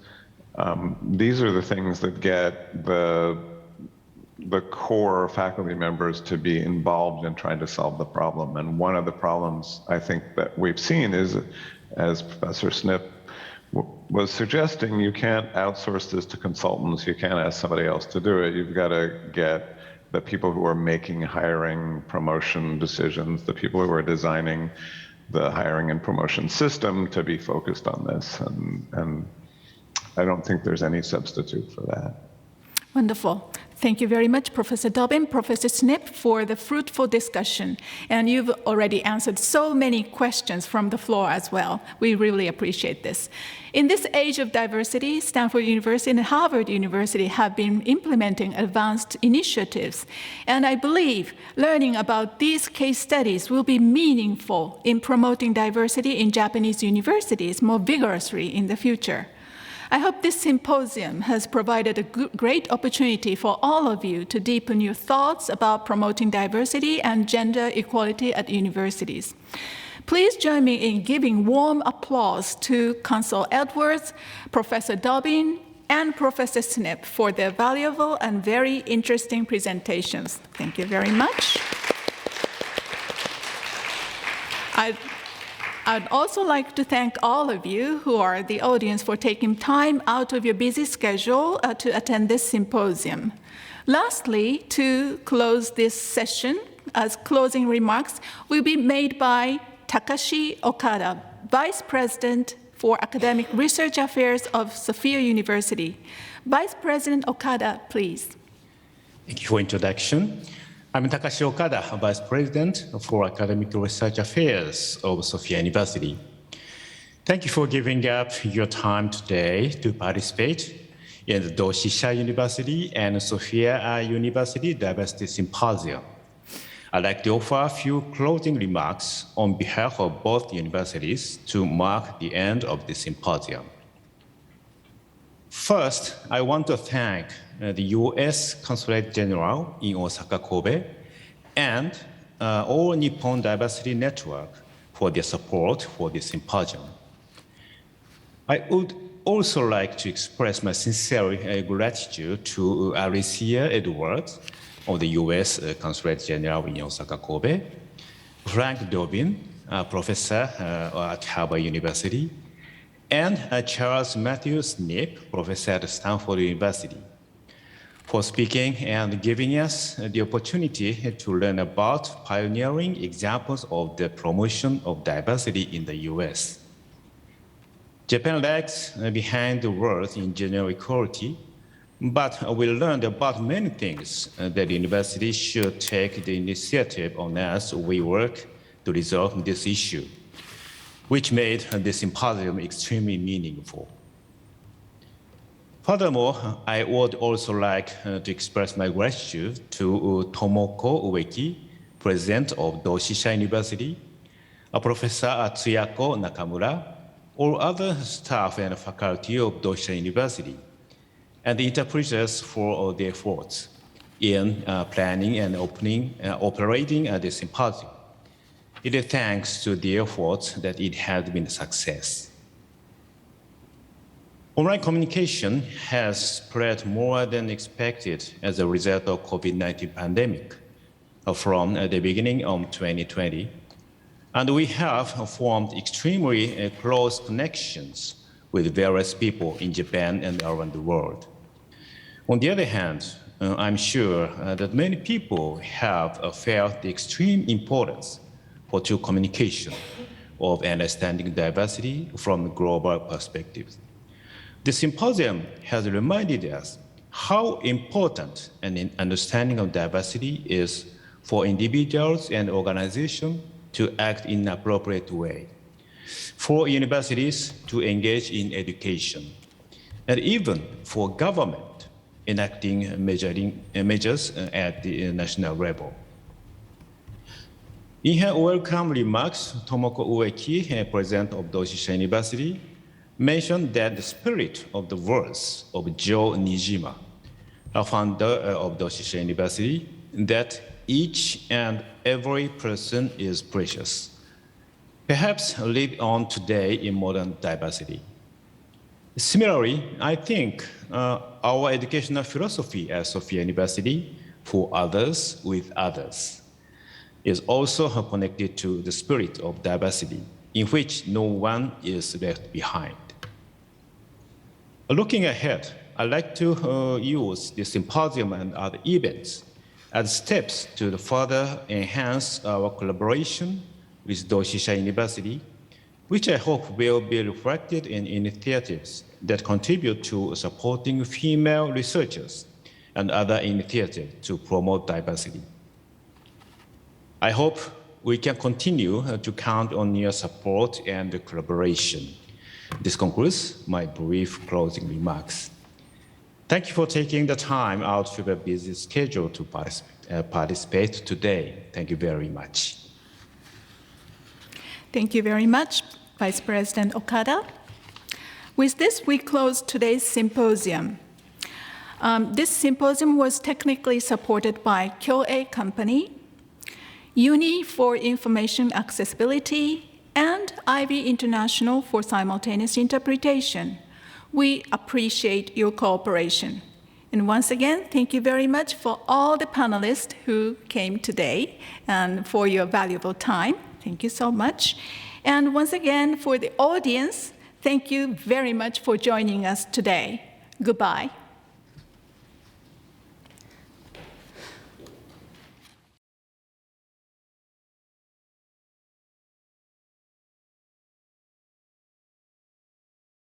These are the things that get the core faculty members to be involved in trying to solve the problem. And one of the problems I think that we've seen is, as Professor Snip was suggesting, you can't outsource this to consultants. You can't ask somebody else to do it. You've got to get the people who are making hiring promotion decisions, the people who are designing the hiring and promotion system to be focused on this. And I don't think there's any substitute for that. Wonderful. Thank you very much, Professor Dobbin, Professor Snip, for the fruitful discussion. And you've already answered so many questions from the floor as well. We really appreciate this. In this age of diversity, Stanford University and Harvard University have been implementing advanced initiatives. And I believe learning about these case studies will be meaningful in promoting diversity in Japanese universities more vigorously in the future. I hope this symposium has provided a great opportunity for all of you to deepen your thoughts about promoting diversity and gender equality at universities. Please join me in giving warm applause to Consul Edwards, Professor Dobbin, and Professor Snip for their valuable and very interesting presentations. Thank you very much. I'd also like to thank all of you who are the audience for taking time out of your busy schedule to attend this symposium. Lastly, to close this session, as closing remarks will be made by Takashi Okada, Vice President for Academic Research Affairs of Sophia University. Vice President Okada, please. Thank you for introduction. I'm Takashi Okada, Vice President for Academic Research Affairs of Sophia University. Thank you for giving up your time today to participate in the Doshisha University and Sophia University Diversity Symposium. I'd like to offer a few closing remarks on behalf of both universities to mark the end of the symposium. First, I want to thank the U.S. Consulate General in Osaka, Kobe, and All Nippon Diversity Network for their support for this symposium. I would also like to express my sincere gratitude to Alicia Edwards of the U.S. Consulate General in Osaka, Kobe, Frank Dobbin, professor at Harvard University, and Charles Matthew Snip, professor at Stanford University, for speaking and giving us the opportunity to learn about pioneering examples of the promotion of diversity in the US. Japan lags behind the world in gender equality, but we learned about many things that the university should take the initiative on as we work to resolve this issue, which made the symposium extremely meaningful. Furthermore, I would also like to express my gratitude to Tomoko Ueki, President of Doshisha University, Professor Tsuyako Nakamura, all other staff and faculty of Doshisha University, and the interpreters for their efforts in planning and operating the symposium. It is thanks to the efforts that it has been a success. Online communication has spread more than expected as a result of COVID-19 pandemic from the beginning of 2020. And we have formed extremely close connections with various people in Japan and around the world. On the other hand, I'm sure that many people have felt the extreme importance to communication of understanding diversity from a global perspective. The symposium has reminded us how important an understanding of diversity is for individuals and organizations to act in an appropriate way, for universities to engage in education, and even for government enacting measures at the national level. In her welcome remarks, Tomoko Ueki, President of Doshisha University, mentioned that the spirit of the words of Joe Nijima, a founder of Doshisha University, that each and every person is precious, perhaps live on today in modern diversity. Similarly, I think our educational philosophy at Sophia University, for others with others, is also connected to the spirit of diversity, in which no one is left behind. Looking ahead, I'd like to use the symposium and other events as steps to further enhance our collaboration with Doshisha University, which I hope will be reflected in initiatives that contribute to supporting female researchers and other initiatives to promote diversity. I hope we can continue to count on your support and collaboration. This concludes my brief closing remarks. Thank you for taking the time out of your busy schedule to participate today. Thank you very much. Thank you very much, Vice President Okada. With this, we close today's symposium. This symposium was technically supported by Kyoei Company, Uni for Information Accessibility, and Ivy International for simultaneous interpretation. We appreciate your cooperation. And once again, thank you very much for all the panelists who came today and for your valuable time. Thank you so much. And once again, for the audience, thank you very much for joining us today. Goodbye.